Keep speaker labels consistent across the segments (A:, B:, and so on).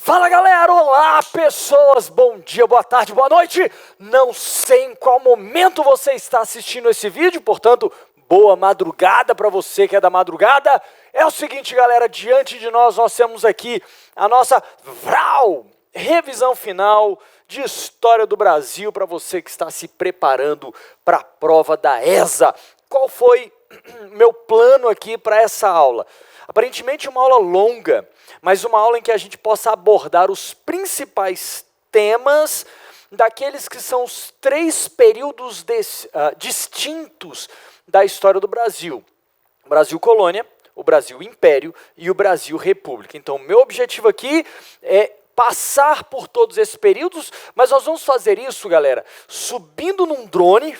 A: Fala galera, olá pessoas, bom dia, boa tarde, boa noite. Não sei em qual momento você está assistindo esse vídeo, portanto, boa madrugada para você que é da madrugada. É o seguinte galera, diante de nós temos aqui a nossa revisão final de História do Brasil para você que está se preparando para a prova da ESA. Qual foi meu plano aqui para essa aula? Aparentemente uma aula longa, mas uma aula em que a gente possa abordar os principais temas daqueles que são os três períodos distintos da história do Brasil. O Brasil Colônia, o Brasil Império e o Brasil República. Então, meu objetivo aqui é passar por todos esses períodos, mas nós vamos fazer isso, galera, subindo num drone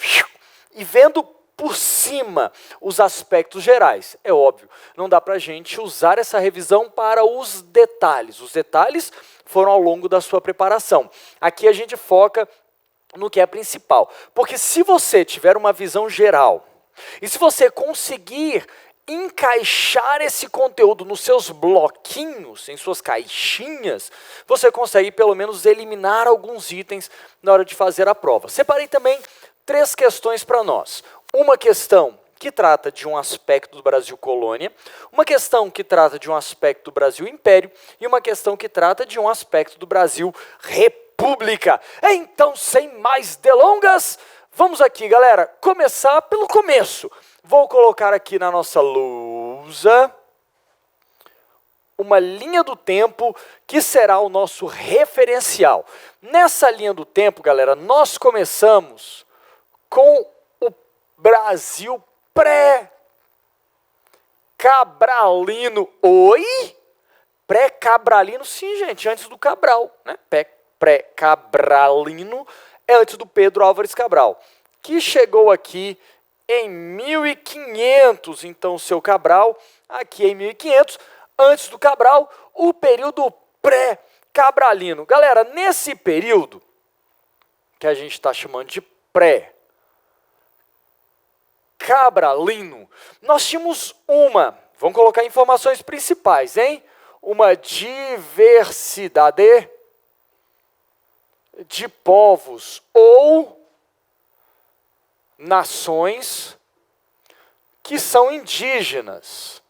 A: e vendo por cima os aspectos gerais. É óbvio, não dá para a gente usar essa revisão para os detalhes. Os detalhes foram ao longo da sua preparação. Aqui a gente foca no que é principal. Porque se você tiver uma visão geral, e se você conseguir encaixar esse conteúdo nos seus bloquinhos, em suas caixinhas, você consegue pelo menos eliminar alguns itens na hora de fazer a prova. Separei também 3 questões para nós. Uma questão que trata de um aspecto do Brasil Colônia, uma questão que trata de um aspecto do Brasil Império e uma questão que trata de um aspecto do Brasil República. Então, sem mais delongas, vamos aqui, galera, começar pelo começo. Vou colocar aqui na nossa lousa uma linha do tempo que será o nosso referencial. Nessa linha do tempo, galera, nós começamos com o Brasil pré-cabralino. Oi? Pré-cabralino, sim, gente, antes do Cabral, né? Pré-cabralino é antes do Pedro Álvares Cabral, que chegou aqui em 1500, então o seu Cabral, aqui em 1500, antes do Cabral, o período pré-cabralino. Galera, nesse período, que a gente está chamando de pré-cabralino, nós tínhamos vamos colocar informações principais, hein? Uma diversidade de povos ou nações que são indígenas.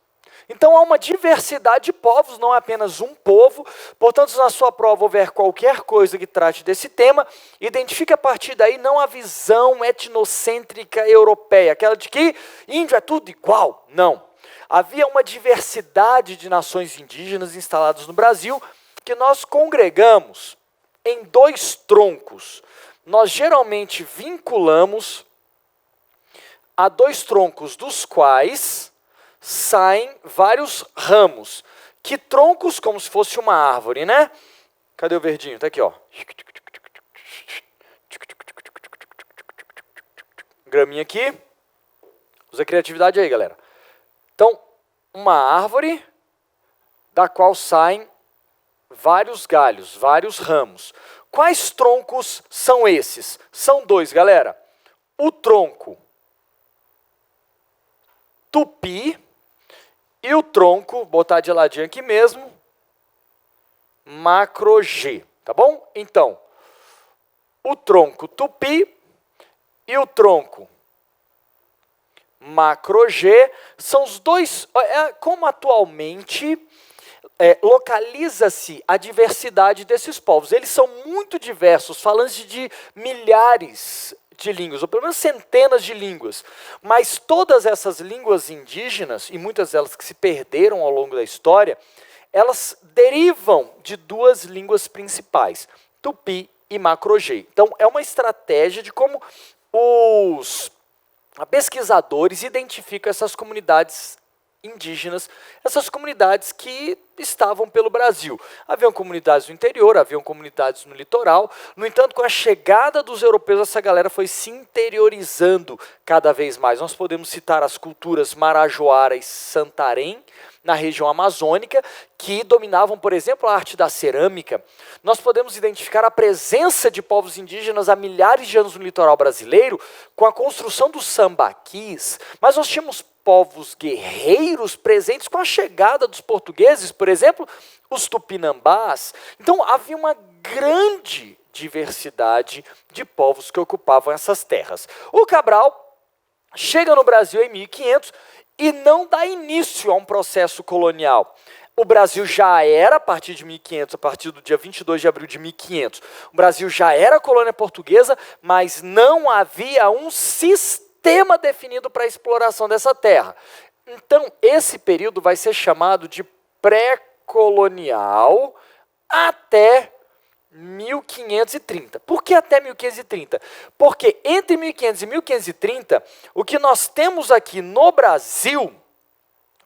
A: Então há uma diversidade de povos, não é apenas um povo. Portanto, se na sua prova houver qualquer coisa que trate desse tema, identifique a partir daí não a visão etnocêntrica europeia, aquela de que índio é tudo igual. Não. Havia uma diversidade de nações indígenas instaladas no Brasil que nós congregamos em 2 troncos. Nós geralmente vinculamos a 2 troncos dos quais saem vários ramos. Que troncos? Como se fosse uma árvore, né? Cadê o verdinho? Tá aqui, ó. Graminha aqui. Usa criatividade aí, galera. Então, uma árvore da qual saem vários galhos, vários ramos. Quais troncos são esses? São 2, galera. O tronco tupi e o tronco, botar de ladinho aqui mesmo, macro-G, tá bom? Então, o tronco tupi e o tronco macro-G são os 2, como atualmente localiza-se a diversidade desses povos. Eles são muito diversos, falando de milhares de línguas, ou pelo menos centenas de línguas, mas todas essas línguas indígenas, e muitas delas que se perderam ao longo da história, elas derivam de 2 línguas principais, tupi e macro-G. Então, é uma estratégia de como os pesquisadores identificam essas comunidades indígenas, essas comunidades que estavam pelo Brasil. Haviam comunidades no interior, haviam comunidades no litoral. No entanto, com a chegada dos europeus, essa galera foi se interiorizando cada vez mais. Nós podemos citar as culturas Marajoara e Santarém, na região amazônica, que dominavam, por exemplo, a arte da cerâmica. Nós podemos identificar a presença de povos indígenas há milhares de anos no litoral brasileiro, com a construção dos sambaquis, mas nós tínhamos povos guerreiros presentes com a chegada dos portugueses, por exemplo, os tupinambás. Então havia uma grande diversidade de povos que ocupavam essas terras. O Cabral chega no Brasil em 1500 e não dá início a um processo colonial. O Brasil já era, a partir de 1500, a partir do dia 22 de abril de 1500, o Brasil já era colônia portuguesa, mas não havia um sistema definido para a exploração dessa terra. Então, esse período vai ser chamado de pré-colonial até 1530. Por que até 1530? Porque entre 1500 e 1530, o que nós temos aqui no Brasil,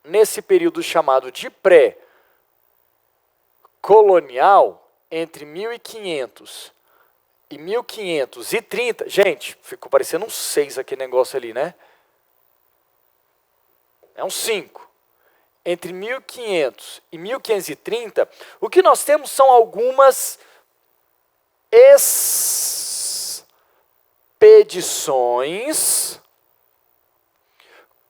A: nesse período chamado de pré-colonial, entre 1500 e 1530, gente, ficou parecendo um 6 aquele negócio ali, né? É um 5. Entre 1500 e 1530, o que nós temos são algumas expedições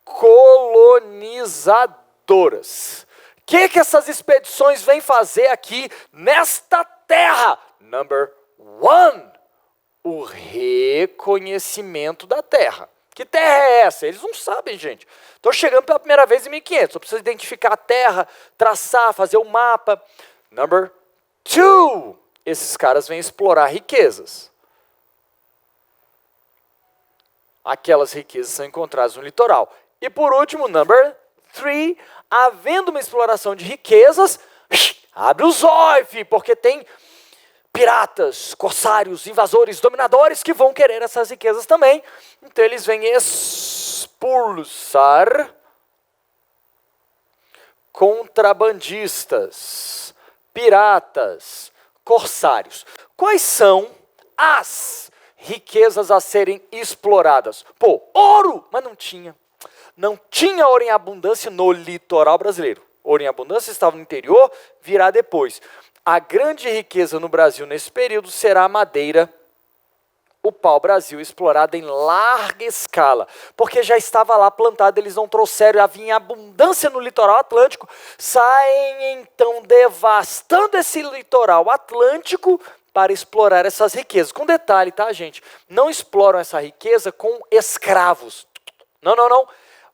A: colonizadoras. O que essas expedições vêm fazer aqui nesta terra? Number 1, o reconhecimento da terra. Que terra é essa? Eles não sabem, gente. Estou chegando pela primeira vez em 1500, só preciso identificar a terra, traçar, fazer o mapa. Number 2, esses caras vêm explorar riquezas. Aquelas riquezas são encontradas no litoral. E por último, number 3, havendo uma exploração de riquezas, abre os olhos, porque tem piratas, corsários, invasores, dominadores que vão querer essas riquezas também. Então eles vêm expulsar contrabandistas, piratas, corsários. Quais são as riquezas a serem exploradas? Pô, ouro! Mas não tinha. Não tinha ouro em abundância no litoral brasileiro. Ouro em abundância estava no interior, virá depois. A grande riqueza no Brasil nesse período será a madeira, o pau-brasil, explorada em larga escala, porque já estava lá plantado, eles não trouxeram, havia em abundância no litoral atlântico, saem então devastando esse litoral atlântico para explorar essas riquezas. Com detalhe, tá, gente? Não exploram essa riqueza com escravos. Não, não, não.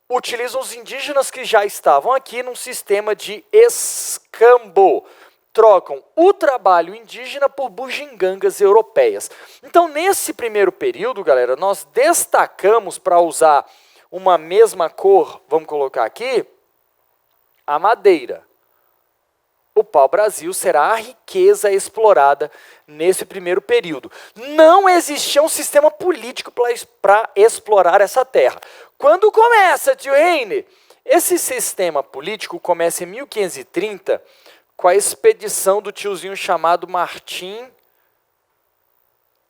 A: Utilizam os indígenas que já estavam aqui num sistema de escambo. Trocam o trabalho indígena por bugigangas europeias. Então, nesse primeiro período, galera, nós destacamos, para usar uma mesma cor, vamos colocar aqui, a madeira. O pau-brasil será a riqueza explorada nesse primeiro período. Não existia um sistema político para explorar essa terra. Quando começa, tio Heine? Esse sistema político começa em 1530, com a expedição do tiozinho chamado Martim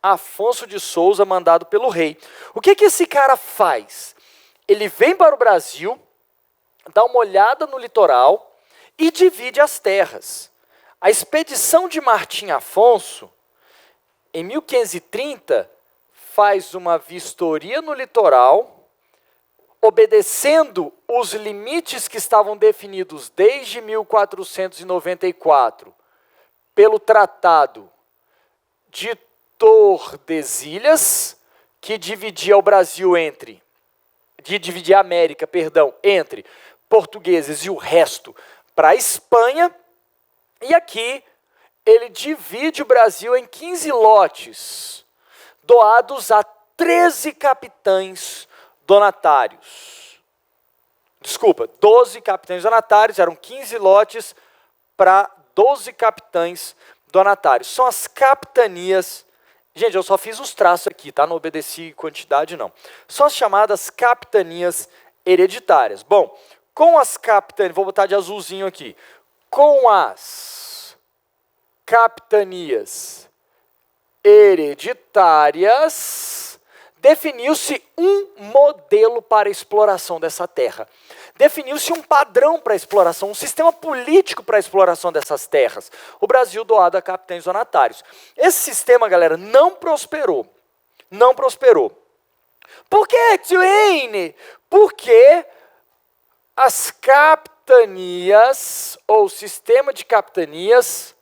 A: Afonso de Souza, mandado pelo rei. O que esse cara faz? Ele vem para o Brasil, dá uma olhada no litoral e divide as terras. A expedição de Martim Afonso, em 1530, faz uma vistoria no litoral, obedecendo os limites que estavam definidos desde 1494 pelo Tratado de Tordesilhas, que dividia o Brasil dividia a América, entre portugueses e o resto para a Espanha. E aqui ele divide o Brasil em 15 lotes, doados a 13 capitães donatários. Desculpa, 12 capitães donatários, eram 15 lotes para 12 capitães donatários. São as capitanias. Gente, eu só fiz os traços aqui, tá? Não obedeci quantidade, não. São as chamadas capitanias hereditárias. Bom, com as capitanias, vou botar de azulzinho aqui. Com as capitanias hereditárias, definiu-se um modelo para a exploração dessa terra. Definiu-se um padrão para a exploração, um sistema político para a exploração dessas terras. O Brasil doado a capitães donatários. Esse sistema, galera, não prosperou. Não prosperou. Por quê, tio Heine? Porque as capitanias, ou sistema de capitanias,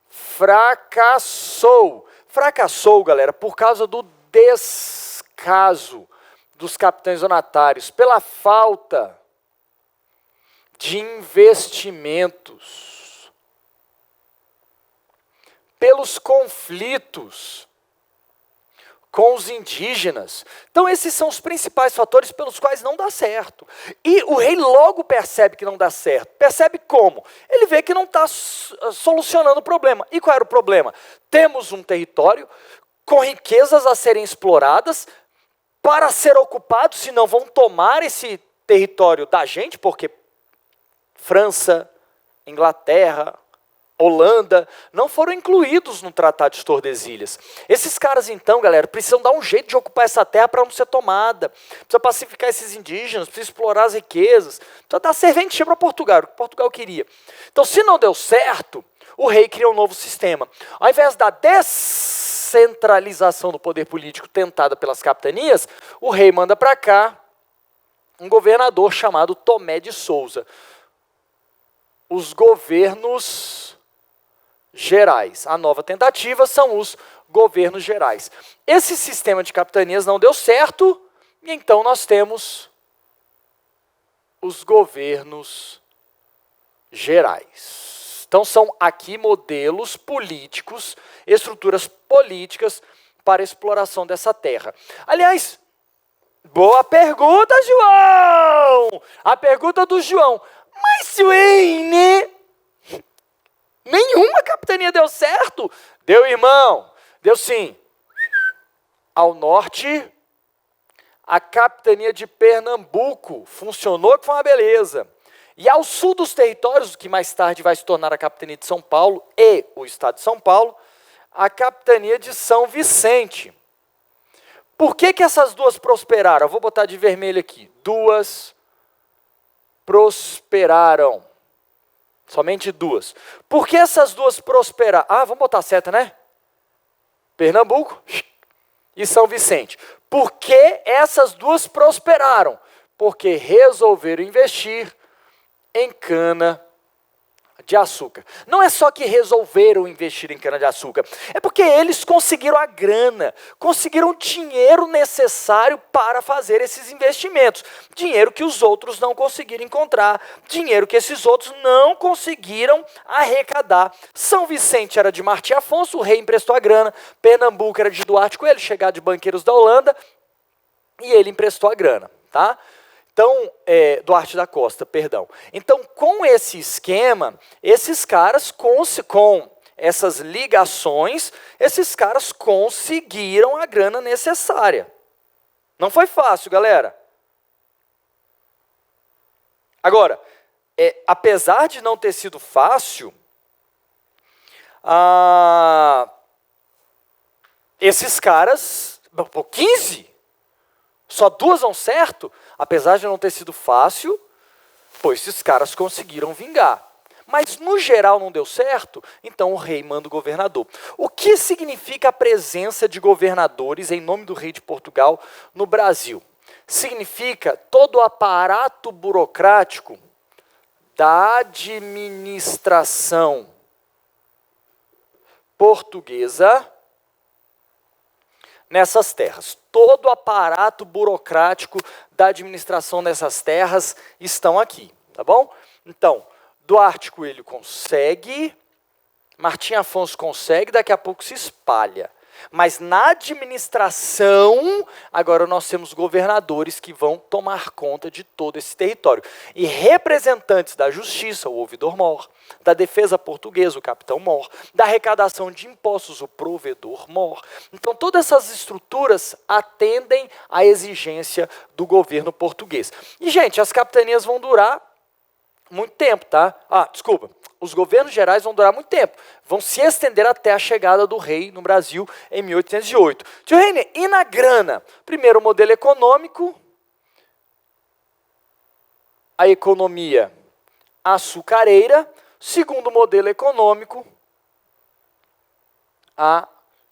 A: fracassou. Fracassou, galera, por causa do descaso dos capitães donatários, pela falta de investimentos, pelos conflitos com os indígenas. Então esses são os principais fatores pelos quais não dá certo. E o rei logo percebe que não dá certo. Percebe como? Ele vê que não está solucionando o problema. E qual era o problema? Temos um território com riquezas a serem exploradas para ser ocupado, senão vão tomar esse território da gente, porque França, Inglaterra, Holanda, não foram incluídos no Tratado de Tordesilhas. Esses caras, então, galera, precisam dar um jeito de ocupar essa terra para não ser tomada. Precisa pacificar esses indígenas, precisa explorar as riquezas, precisa dar serventia para Portugal, o que Portugal queria. Então, se não deu certo, o rei cria um novo sistema. Ao invés da descentralização do poder político tentada pelas capitanias, o rei manda para cá um governador chamado Tomé de Sousa. Os governos gerais. A nova tentativa são os governos gerais. Esse sistema de capitanias não deu certo, e então nós temos os governos gerais. Então são aqui modelos políticos, estruturas políticas para a exploração dessa terra. Aliás, boa pergunta, João! A pergunta do João. Mas, Wayne, nenhuma capitania deu certo? Deu, irmão. Deu sim. Ao norte, a capitania de Pernambuco funcionou, que foi uma beleza. E ao sul dos territórios, que mais tarde vai se tornar a capitania de São Paulo e o estado de São Paulo, a capitania de São Vicente. Por que essas duas prosperaram? Eu vou botar de vermelho aqui. Duas prosperaram. Somente duas. Por que essas duas prosperaram? Ah, vamos botar a seta, né? Pernambuco e São Vicente. Por que essas duas prosperaram? Porque resolveram investir em cana-de-açúcar. Não é só que resolveram investir em cana-de-açúcar, é porque eles conseguiram a grana, conseguiram o dinheiro necessário para fazer esses investimentos. Dinheiro que os outros não conseguiram encontrar, dinheiro que esses outros não conseguiram arrecadar. São Vicente era de Martim Afonso, o rei emprestou a grana. Pernambuco era de Duarte Coelho, chegado de banqueiros da Holanda, e ele emprestou a grana, tá? Então, Duarte da Costa, perdão. Então, com esse esquema, esses caras, com essas ligações, esses caras conseguiram a grana necessária. Não foi fácil, galera. Agora, apesar de não ter sido fácil, esses caras, 15, só duas dão certo, apesar de não ter sido fácil, pois esses caras conseguiram vingar. Mas, no geral, não deu certo, então o rei manda o governador. O que significa a presença de governadores em nome do rei de Portugal no Brasil? Significa todo o aparato burocrático da administração portuguesa nessas terras. Todo o aparato burocrático da administração dessas terras estão aqui, tá bom? Então, Duarte Coelho consegue, Martim Afonso consegue, daqui a pouco se espalha. Mas na administração, agora nós temos governadores que vão tomar conta de todo esse território. E representantes da justiça, o ouvidor-mor, da defesa portuguesa, o capitão-mor, da arrecadação de impostos, o provedor-mor. Então, todas essas estruturas atendem à exigência do governo português. E, gente, as capitanias vão durar muito tempo, tá? Desculpa. Os governos gerais vão durar muito tempo. Vão se estender até a chegada do rei no Brasil em 1808. Tio René, e na grana? Primeiro, o modelo econômico. A economia açucareira. Segundo modelo econômico, a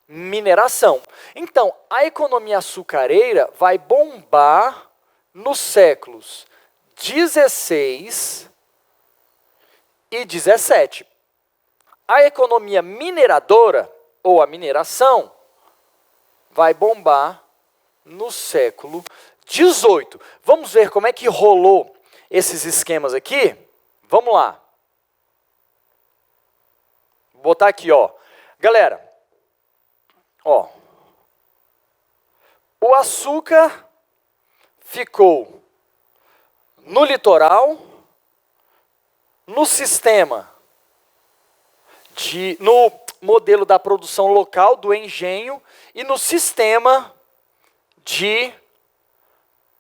A: mineração. Então, a economia açucareira vai bombar nos séculos XVI e XVII. A economia mineradora, ou a mineração, vai bombar no século XVIII. Vamos ver como é que rolou esses esquemas aqui? Vamos lá. Vou botar aqui, ó. Galera, ó. O açúcar ficou no litoral, no sistema no modelo da produção local, do engenho, e no sistema de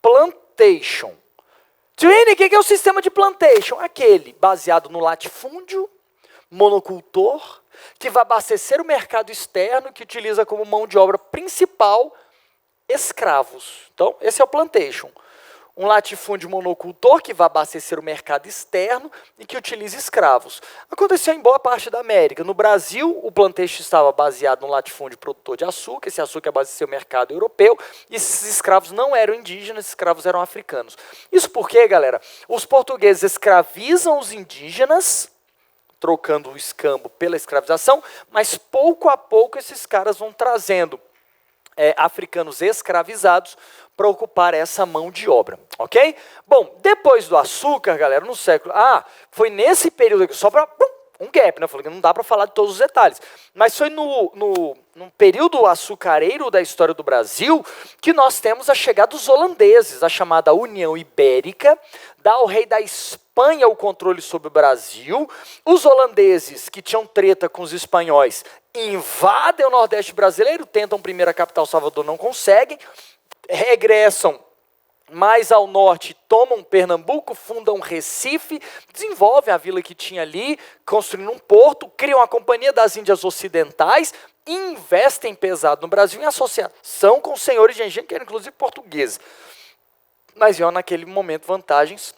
A: plantation. Twine, o que é o sistema de plantation? Aquele baseado no latifúndio, monocultor, que vai abastecer o mercado externo, que utiliza como mão de obra principal escravos. Então, esse é o plantation. Um latifúndio monocultor que vai abastecer o mercado externo e que utiliza escravos. Aconteceu em boa parte da América. No Brasil, o plantation estava baseado no latifúndio produtor de açúcar, esse açúcar abasteceu o mercado europeu, e esses escravos não eram indígenas, esses escravos eram africanos. Isso porque, galera, os portugueses escravizam os indígenas, trocando o escambo pela escravização, mas pouco a pouco esses caras vão trazendo africanos escravizados para ocupar essa mão de obra, ok? Bom, depois do açúcar, galera, no século... foi nesse período aqui, só para um gap, né? Eu falei que não dá para falar de todos os detalhes, mas foi no período açucareiro da história do Brasil que nós temos a chegada dos holandeses, a chamada União Ibérica, dá ao rei da Espanha o controle sobre o Brasil. Os holandeses, que tinham treta com os espanhóis, invadem o Nordeste brasileiro, tentam primeiro a capital Salvador, não conseguem, regressam mais ao norte, tomam Pernambuco, fundam Recife, desenvolvem a vila que tinha ali, construindo um porto, criam a Companhia das Índias Ocidentais, investem pesado no Brasil em associação com os senhores de engenho, que eram inclusive portugueses. Mas viam naquele momento vantagens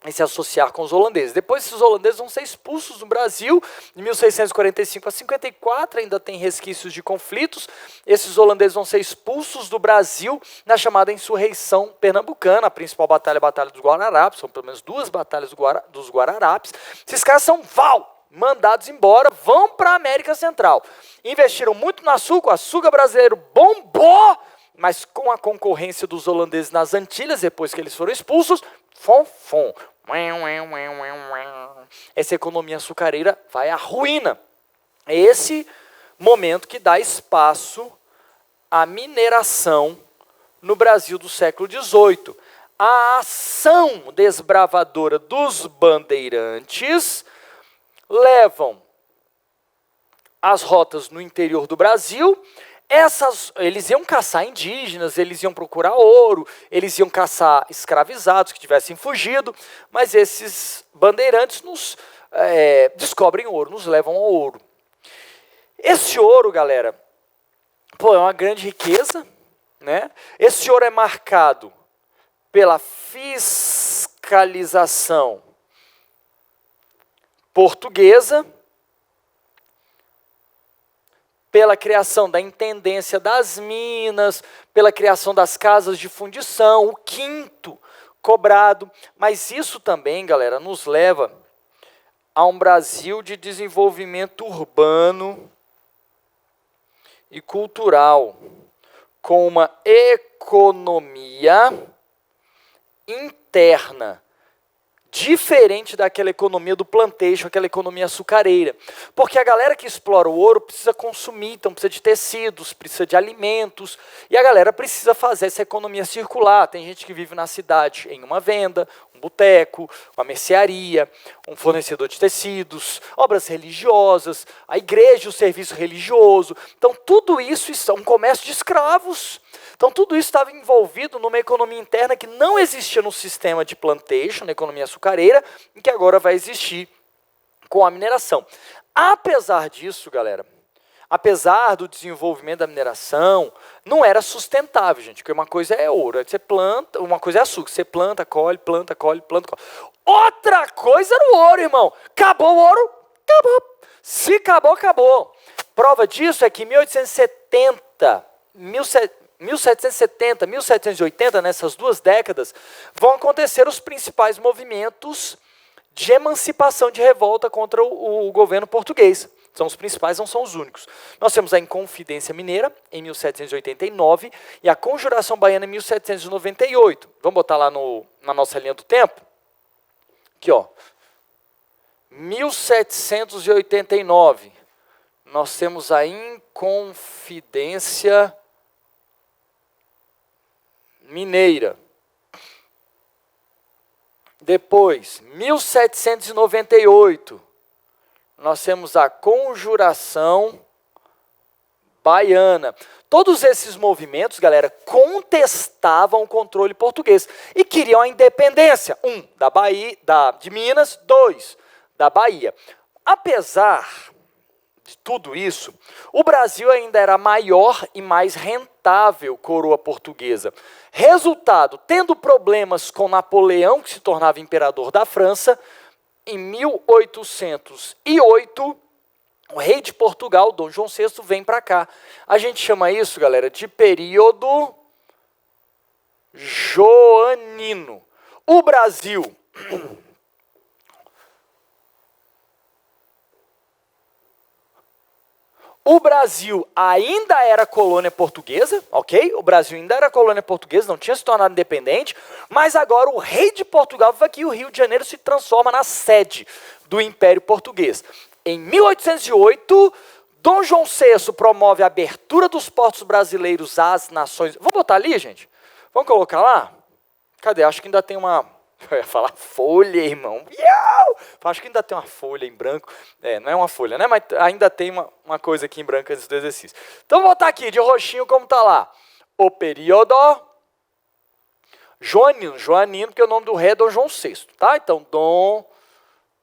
A: em se associar com os holandeses. Depois esses holandeses vão ser expulsos do Brasil, de 1645 a 54, ainda tem resquícios de conflitos. Esses holandeses vão ser expulsos do Brasil na chamada insurreição pernambucana, a principal batalha é a Batalha dos Guararapes, são pelo menos 2 batalhas dos Guararapes. Esses caras são mandados embora, vão para a América Central. Investiram muito no açúcar, o açúcar brasileiro bombou, mas com a concorrência dos holandeses nas Antilhas, depois que eles foram expulsos, essa economia açucareira vai à ruína. É esse momento que dá espaço à mineração no Brasil do século XVIII. A ação desbravadora dos bandeirantes levam as rotas no interior do Brasil. Eles iam caçar indígenas, eles iam procurar ouro, eles iam caçar escravizados que tivessem fugido, mas esses bandeirantes descobrem ouro, nos levam ao ouro. Esse ouro, galera, é uma grande riqueza, né? Esse ouro é marcado pela fiscalização portuguesa, pela criação da intendência das minas, pela criação das casas de fundição, o quinto cobrado. Mas isso também, galera, nos leva a um Brasil de desenvolvimento urbano e cultural, com uma economia interna, diferente daquela economia do plantation, aquela economia açucareira. Porque a galera que explora o ouro precisa consumir, então precisa de tecidos, precisa de alimentos, e a galera precisa fazer essa economia circular. Tem gente que vive na cidade em uma venda, um boteco, uma mercearia, um fornecedor de tecidos, obras religiosas, a igreja, o serviço religioso. Então tudo isso é um comércio de escravos. Então tudo isso estava envolvido numa economia interna que não existia no sistema de plantation, na economia açucareira, e que agora vai existir com a mineração. Apesar disso, galera, apesar do desenvolvimento da mineração, não era sustentável, gente, porque uma coisa é ouro, você planta, uma coisa é açúcar, você planta, colhe, planta, colhe, planta, colhe. Outra coisa era o ouro, irmão. Acabou o ouro? Acabou. Se acabou, acabou. Prova disso é que em 1870, 1770, 1780, nessas duas décadas, vão acontecer os principais movimentos de emancipação, de revolta contra o governo português. São os principais, não são os únicos. Nós temos a Inconfidência Mineira, em 1789, e a Conjuração Baiana, em 1798. Vamos botar lá na nossa linha do tempo? Aqui, ó. 1789. Nós temos a Inconfidência Mineira. Depois, 1798, nós temos a Conjuração Baiana. Todos esses movimentos, galera, contestavam o controle português e queriam a independência. Da Bahia, de Minas, 2, da Bahia. Apesar de tudo isso, o Brasil ainda era a maior e mais rentável coroa portuguesa. Resultado, tendo problemas com Napoleão, que se tornava imperador da França, em 1808, o rei de Portugal, Dom João VI, vem para cá. A gente chama isso, galera, de período joanino. O Brasil... O Brasil ainda era colônia portuguesa, ok? O Brasil ainda era colônia portuguesa, não tinha se tornado independente, mas agora o rei de Portugal vive aqui, o Rio de Janeiro se transforma na sede do Império Português. Em 1808, Dom João VI promove a abertura dos portos brasileiros às nações... Vamos botar ali, gente? Vamos colocar lá? Cadê? Acho que ainda tem uma... Eu ia falar folha, irmão. Acho que ainda tem uma folha em branco. Não é uma folha, né? Mas ainda tem uma coisa aqui em branco antes do exercício. Então, vou botar aqui de roxinho como está lá. O período joanino, porque o nome do rei é Dom João VI, tá? Então, Dom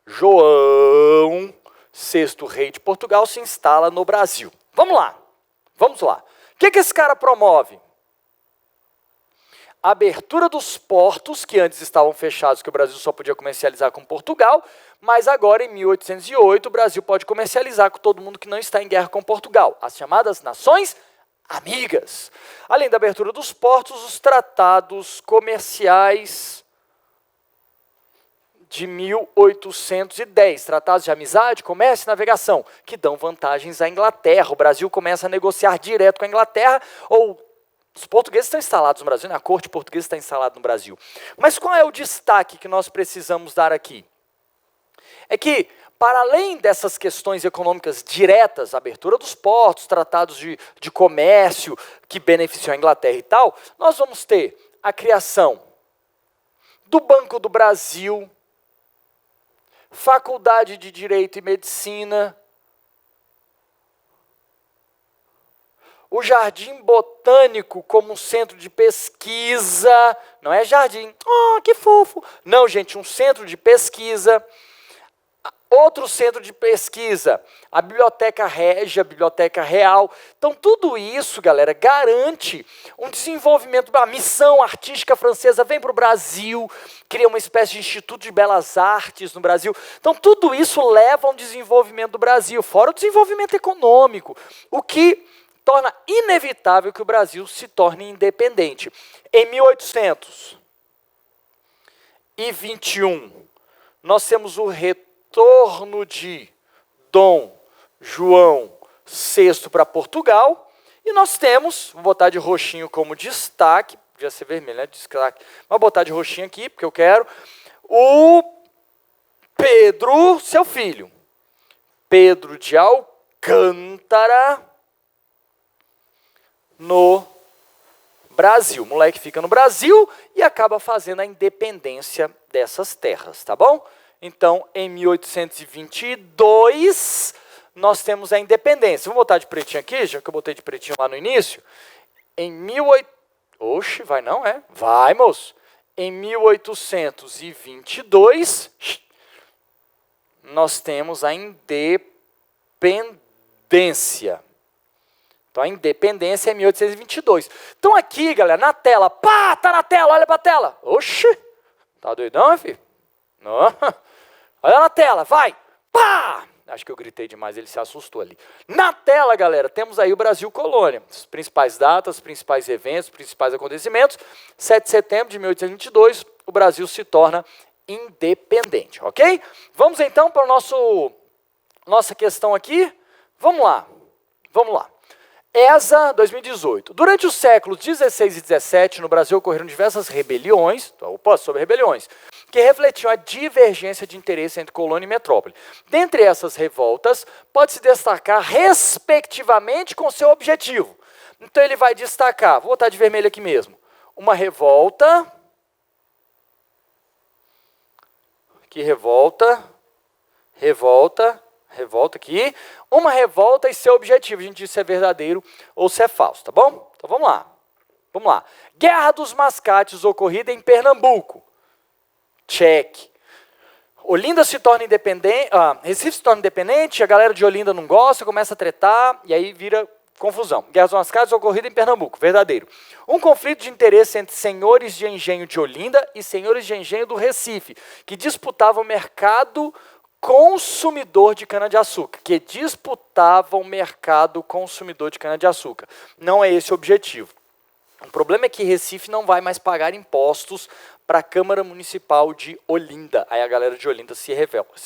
A: João VI, rei de Portugal, se instala no Brasil. Vamos lá. Vamos lá. O que esse cara promove? A abertura dos portos, que antes estavam fechados, que o Brasil só podia comercializar com Portugal, mas agora, em 1808, o Brasil pode comercializar com todo mundo que não está em guerra com Portugal, as chamadas nações amigas. Além da abertura dos portos, os tratados comerciais de 1810, tratados de amizade, comércio e navegação, que dão vantagens à Inglaterra. O Brasil começa a negociar direto com a Inglaterra, ou os portugueses estão instalados no Brasil, né? A corte portuguesa está instalada no Brasil. Mas qual é o destaque que nós precisamos dar aqui? É que, para além dessas questões econômicas diretas, abertura dos portos, tratados de comércio que beneficiam a Inglaterra e tal, nós vamos ter a criação do Banco do Brasil, Faculdade de Direito e Medicina, o Jardim Botânico como um centro de pesquisa, não é jardim, que fofo. Não, gente, um centro de pesquisa. Outro centro de pesquisa, a Biblioteca Régia, a Biblioteca Real. Então, tudo isso, galera, garante um desenvolvimento. A missão artística francesa vem para o Brasil, cria uma espécie de Instituto de Belas Artes no Brasil. Então, tudo isso leva a um desenvolvimento do Brasil, fora o desenvolvimento econômico, o que torna inevitável que o Brasil se torne independente. Em 1821, nós temos o retorno de Dom João VI para Portugal, e nós temos, vou botar de roxinho como destaque, podia ser vermelho, né? Destaque, mas vou botar de roxinho aqui, porque eu quero, o Pedro, seu filho, Pedro de Alcântara, no Brasil. O moleque fica no Brasil e acaba fazendo a independência dessas terras, tá bom? Então, em 1822, nós temos a independência. Vou botar de pretinho aqui, já que eu botei de pretinho lá no início. Em 18... Oxe, vai não, é? Vai, moço. Em 1822, nós temos a independência. Então, a independência é 1822. Então, aqui, galera, na tela, pá, tá na tela, olha pra tela. Oxi, tá doidão, meu filho? Não. Olha na tela, vai, pá. Acho que eu gritei demais, ele se assustou ali. Na tela, galera, temos aí o Brasil Colônia. As principais datas, principais eventos, principais acontecimentos. 7 de setembro de 1822, o Brasil se torna independente, ok? Vamos então para nossa questão aqui. Vamos lá. ESA 2018. Durante os séculos 16 e 17, no Brasil ocorreram diversas rebeliões, sobre rebeliões, que refletiam a divergência de interesse entre colônia e metrópole. Dentre essas revoltas, pode-se destacar respectivamente com seu objetivo. Então ele vai destacar, vou botar de vermelho aqui mesmo, uma revolta, revolta aqui, uma revolta e seu objetivo. A gente diz se é verdadeiro ou se é falso, tá bom? Então vamos lá. Guerra dos Mascates ocorrida em Pernambuco. Check. Olinda se torna independente, Recife se torna independente, a galera de Olinda não gosta, começa a tretar e aí vira confusão. Guerra dos Mascates ocorrida em Pernambuco, verdadeiro. Um conflito de interesse entre senhores de engenho de Olinda e senhores de engenho do Recife, que disputavam o mercado consumidor de cana-de-açúcar, Não é esse o objetivo. O problema é que Recife não vai mais pagar impostos para a Câmara Municipal de Olinda. Aí a galera de Olinda se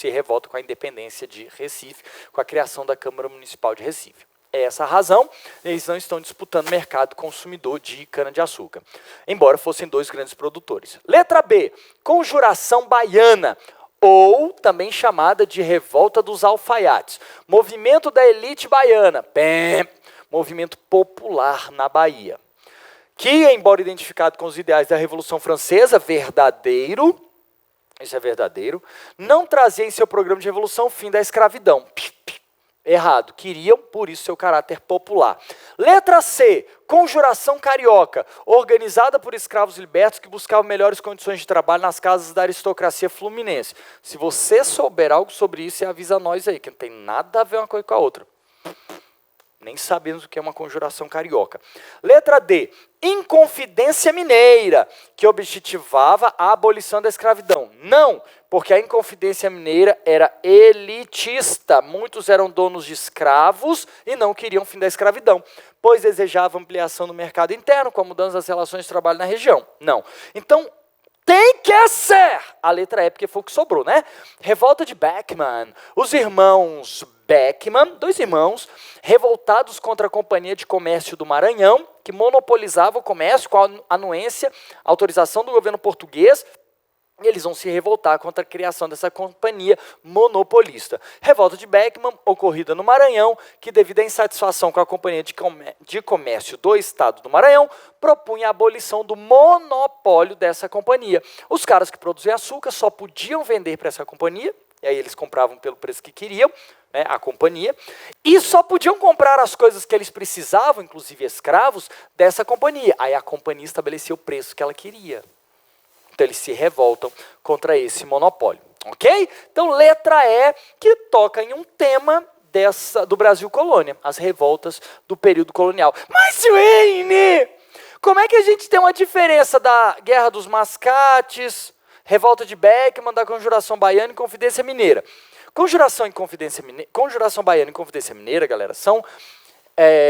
A: revolta com a independência de Recife, com a criação da Câmara Municipal de Recife. É essa a razão, eles não estão disputando mercado consumidor de cana-de-açúcar, embora fossem dois grandes produtores. Letra B, Conjuração Baiana, ou também chamada de Revolta dos Alfaiates. Movimento da elite baiana, movimento popular na Bahia, que, embora identificado com os ideais da Revolução Francesa, verdadeiro, isso é verdadeiro, não trazia em seu programa de revolução o fim da escravidão. Errado, queriam, por isso, seu caráter popular. Letra C, Conjuração Carioca, organizada por escravos libertos que buscavam melhores condições de trabalho nas casas da aristocracia fluminense. Se você souber algo sobre isso, você avisa nós aí, que não tem nada a ver uma coisa com a outra. Nem sabemos o que é uma conjuração carioca. Letra D, Inconfidência Mineira, que objetivava a abolição da escravidão. Não, porque a Inconfidência Mineira era elitista. Muitos eram donos de escravos e não queriam o fim da escravidão, pois desejavam ampliação do mercado interno com a mudança das relações de trabalho na região. Não. Então, tem que ser a letra E, porque foi o que sobrou, né? Revolta de Beckman. Os irmãos Beckman, dois irmãos, revoltados contra a Companhia de Comércio do Maranhão, que monopolizava o comércio com a anuência, autorização do governo português, e eles vão se revoltar contra a criação dessa companhia monopolista. Revolta de Beckman, ocorrida no Maranhão, que devido à insatisfação com a Companhia de Comércio do Estado do Maranhão, propunha a abolição do monopólio dessa companhia. Os caras que produziam açúcar só podiam vender para essa companhia, e aí eles compravam pelo preço que queriam, né, a companhia, e só podiam comprar as coisas que eles precisavam, inclusive escravos, dessa companhia. Aí a companhia estabelecia o preço que ela queria. Então eles se revoltam contra esse monopólio, ok? Então letra E, que toca em um tema do Brasil Colônia, as revoltas do período colonial. Mas, Wayne, como é que a gente tem uma diferença da Guerra dos Mascates, Revolta de Beckman, da Conjuração Baiana e Inconfidência Mineira? Conjuração Baiana e Inconfidência Mineira, galera, são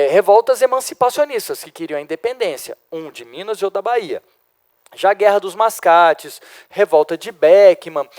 A: revoltas emancipacionistas que queriam a independência, um de Minas e outro da Bahia. Já a Guerra dos Mascates, Revolta de Beckman,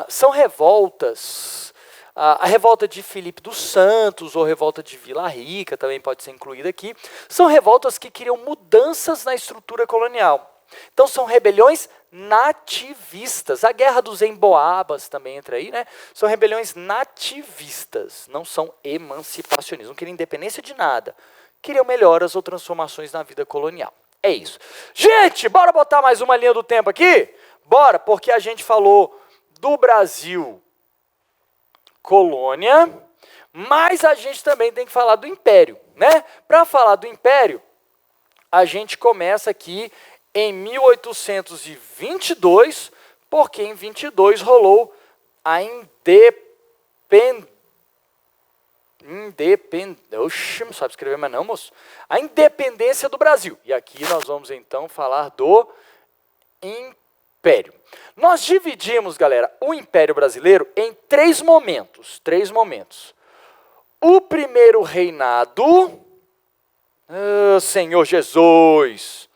A: são revoltas, a Revolta de Filipe dos Santos, ou Revolta de Vila Rica, também pode ser incluída aqui, são revoltas que queriam mudanças na estrutura colonial. Então são rebeliões nativistas. A Guerra dos Emboabas também entra aí, né? São rebeliões nativistas, não são emancipacionistas, não queriam independência de nada, queriam melhoras ou transformações na vida colonial. É isso. Gente, bora botar mais uma linha do tempo aqui? Bora, porque a gente falou do Brasil colônia, mas a gente também tem que falar do Império, né? Para falar do Império, a gente começa aqui em 1822, porque em 22 rolou a Oxi, não sabe escrever mais não, moço. A independência do Brasil. E aqui nós vamos então falar do Império. Nós dividimos, galera, o Império Brasileiro em três momentos. O primeiro reinado, Senhor Jesus.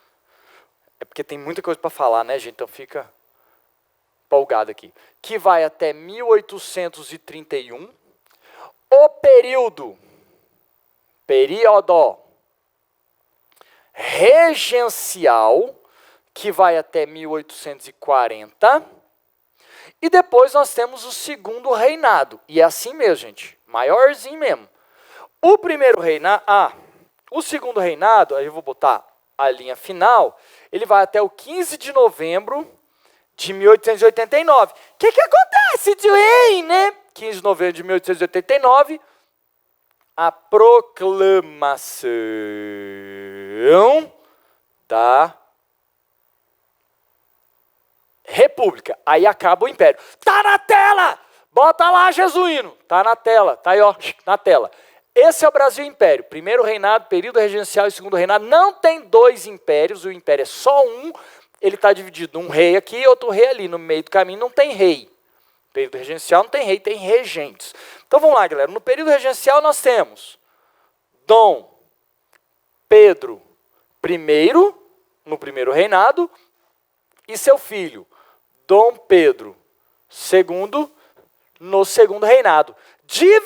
A: É porque tem muita coisa para falar, né, gente? Então fica empolgado aqui. Que vai até 1831. O período regencial, que vai até 1840. E depois nós temos o segundo reinado. E é assim mesmo, gente. Maiorzinho mesmo. O primeiro reinado... o segundo reinado, aí eu vou botar a linha final, ele vai até o 15 de novembro de 1889. O que acontece, Dwayne, né? 15 de novembro de 1889, a proclamação da República. Aí acaba o Império. Tá na tela! Bota lá, Jesuíno. Tá na tela. Tá aí, ó, na tela. Esse é o Brasil Império. Primeiro reinado, período regencial e segundo reinado. Não tem dois impérios, o império é só um. Ele está dividido, um rei aqui e outro rei ali. No meio do caminho não tem rei. Período regencial não tem rei, tem regentes. Então vamos lá, galera. No período regencial nós temos Dom Pedro I, no primeiro reinado, e seu filho, Dom Pedro II, no segundo reinado. De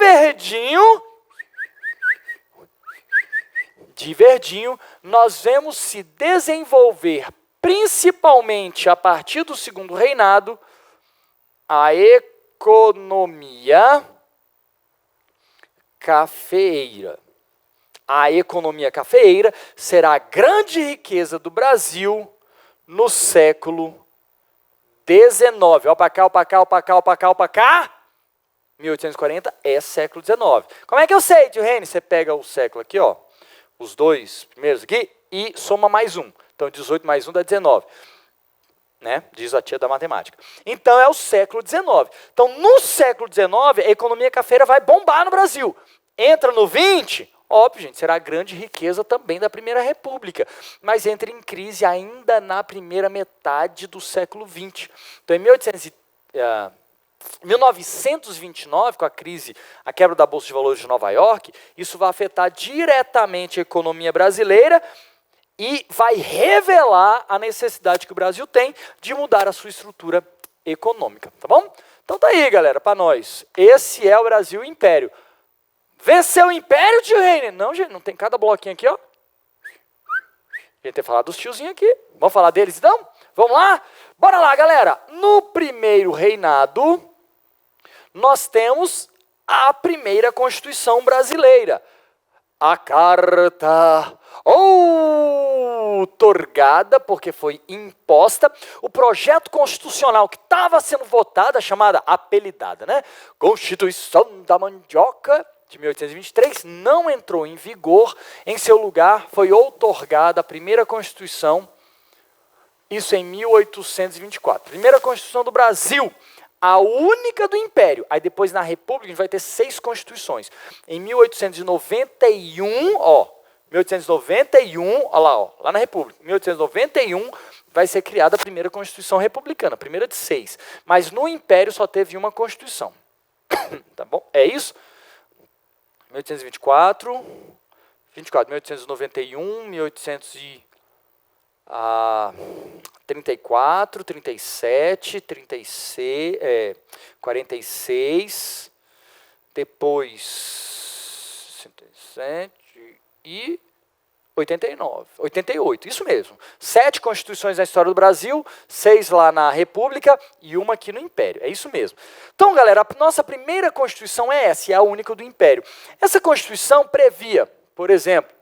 A: verdinho, nós vemos se desenvolver, principalmente a partir do segundo reinado, a economia cafeeira. A economia cafeeira será a grande riqueza do Brasil no século XIX. Ó, para cá, ó, para cá, ó, para cá, ó, para cá, ó, para cá. 1840 é século XIX. Como é que eu sei, tio Reni? Você pega o século aqui, ó, os dois primeiros aqui, e soma mais um. Então, 18 mais 1 dá 19. Né? Diz a tia da matemática. Então, é o século XIX. Então, no século XIX, a economia cafeira vai bombar no Brasil. Entra no 20, óbvio, gente, será a grande riqueza também da Primeira República. Mas entra em crise ainda na primeira metade do século XX. Então, em 1929, com a crise, a quebra da Bolsa de Valores de Nova York, isso vai afetar diretamente a economia brasileira e vai revelar a necessidade que o Brasil tem de mudar a sua estrutura econômica, tá bom? Então tá aí, galera, para nós. Esse é o Brasil Império. Venceu o Império, tio Reine? Não, gente, não tem cada bloquinho aqui, ó. A gente tem que falar dos tiozinhos aqui. Vamos falar deles, então? Vamos lá? Bora lá, galera. No primeiro reinado, nós temos a primeira Constituição brasileira. A carta outorgada, porque foi imposta, o projeto constitucional que estava sendo votado, chamada, apelidada, né? Constituição da Mandioca, de 1823, não entrou em vigor. Em seu lugar, foi outorgada a primeira Constituição, isso em 1824. Primeira Constituição do Brasil, a única do Império. Aí depois na República a gente vai ter 6 constituições. Em 1891, ó, 1891, ó lá, ó, lá na República, 1891 vai ser criada a primeira Constituição republicana, a primeira de 6. Mas no Império só teve uma Constituição. Tá bom? É isso? 1824, 1891, 1834, 37, 36, 46, depois 67 e 89, 88, isso mesmo. 7 constituições na história do Brasil, 6 lá na República e uma aqui no Império. É isso mesmo. Então, galera, a nossa primeira Constituição é essa, e é a única do Império. Essa Constituição previa, por exemplo,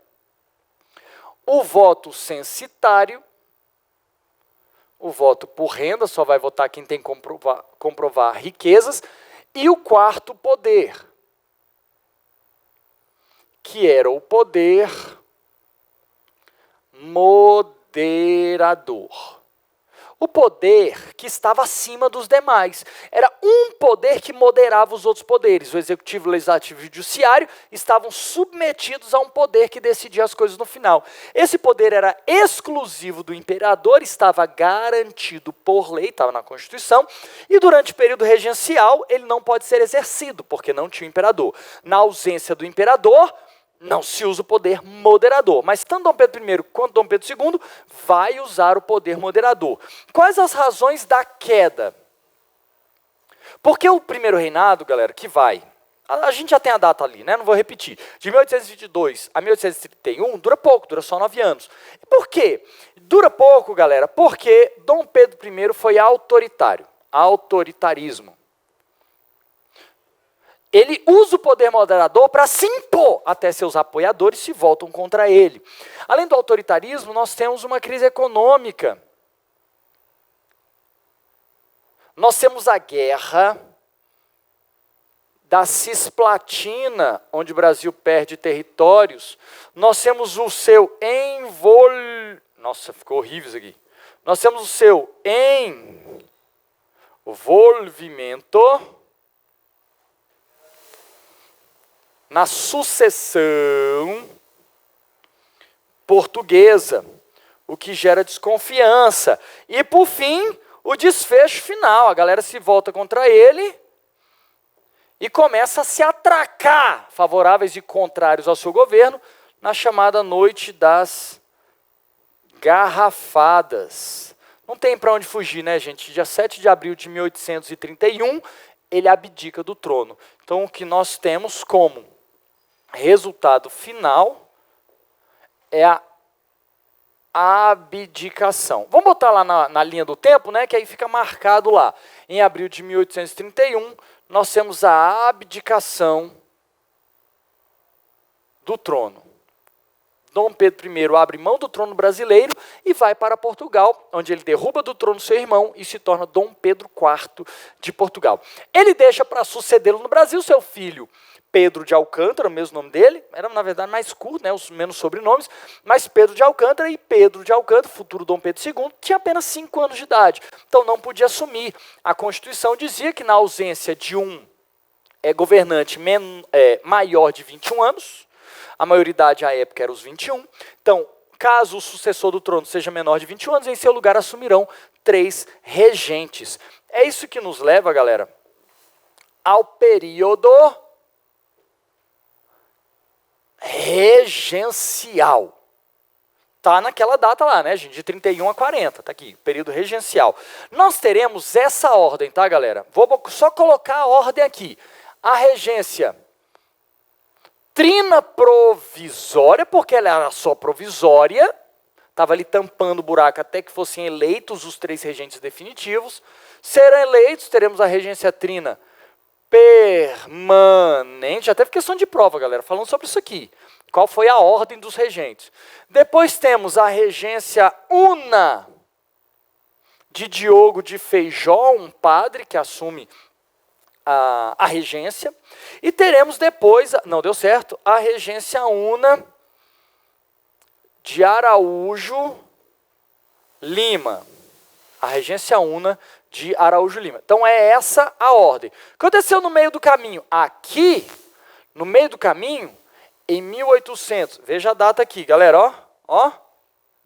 A: o voto censitário, o voto por renda, só vai votar quem tem que comprovar riquezas, e o quarto poder, que era o poder moderador. o poder que estava acima dos demais. Era um poder que moderava os outros poderes. O executivo, o legislativo e o judiciário estavam submetidos a um poder que decidia as coisas no final. Esse poder era exclusivo do imperador, estava garantido por lei, estava na Constituição, e durante o período regencial ele não pode ser exercido, porque não tinha imperador. Na ausência do imperador, não se usa o poder moderador, mas tanto Dom Pedro I quanto Dom Pedro II vai usar o poder moderador. Quais as razões da queda? Porque o primeiro reinado, galera, que vai, a gente já tem a data ali, né? Não vou repetir, de 1822 a 1831, dura pouco, dura só 9 anos. E por quê? Dura pouco, galera, porque Dom Pedro I foi autoritário, autoritarismo. Ele usa o poder moderador para se impor, até seus apoiadores se voltam contra ele. Além do autoritarismo, nós temos uma crise econômica. Nós temos a guerra da Cisplatina, onde o Brasil perde territórios. Nós temos o seu Nossa, ficou horrível isso aqui. Nós temos o seu envolvimento na sucessão portuguesa, o que gera desconfiança. E, por fim, o desfecho final. A galera se volta contra ele e começa a se atracar, favoráveis e contrários ao seu governo, na chamada Noite das Garrafadas. Não tem para onde fugir, né, gente? Dia 7 de abril de 1831, ele abdica do trono. Então, o que nós temos como resultado final é a abdicação. Vamos botar lá na linha do tempo, né, que aí fica marcado lá. Em abril de 1831, nós temos a abdicação do trono. Dom Pedro I abre mão do trono brasileiro e vai para Portugal, onde ele derruba do trono seu irmão e se torna Dom Pedro IV de Portugal. Ele deixa para sucedê-lo no Brasil seu filho Pedro de Alcântara, o mesmo nome dele, era na verdade mais curto, né, os menos sobrenomes, mas Pedro de Alcântara, e Pedro de Alcântara, futuro Dom Pedro II, tinha apenas 5 anos de idade, então não podia assumir. A Constituição dizia que na ausência de um governante maior de 21 anos, a maioridade à época era os 21, então, caso o sucessor do trono seja menor de 21 anos, em seu lugar assumirão 3 regentes. É isso que nos leva, galera, ao período regencial. Tá naquela data lá, né, gente? De 31 a 40, tá aqui, período regencial. Nós teremos essa ordem, tá, galera? Vou só colocar a ordem aqui. A regência trina provisória, porque ela era só provisória, estava ali tampando o buraco até que fossem eleitos os 3 regentes definitivos. Serão eleitos, teremos a regência trina permanente. Já teve questão de prova, galera, falando sobre isso aqui. Qual foi a ordem dos regentes? Depois temos a regência una de Diogo de Feijó, um padre que assume a regência. E teremos depois, não deu certo, a regência una de Araújo Lima. A regência una de Araújo Lima. Então é essa a ordem. O que aconteceu no meio do caminho? Aqui, no meio do caminho, em 1800, veja a data aqui, galera, ó,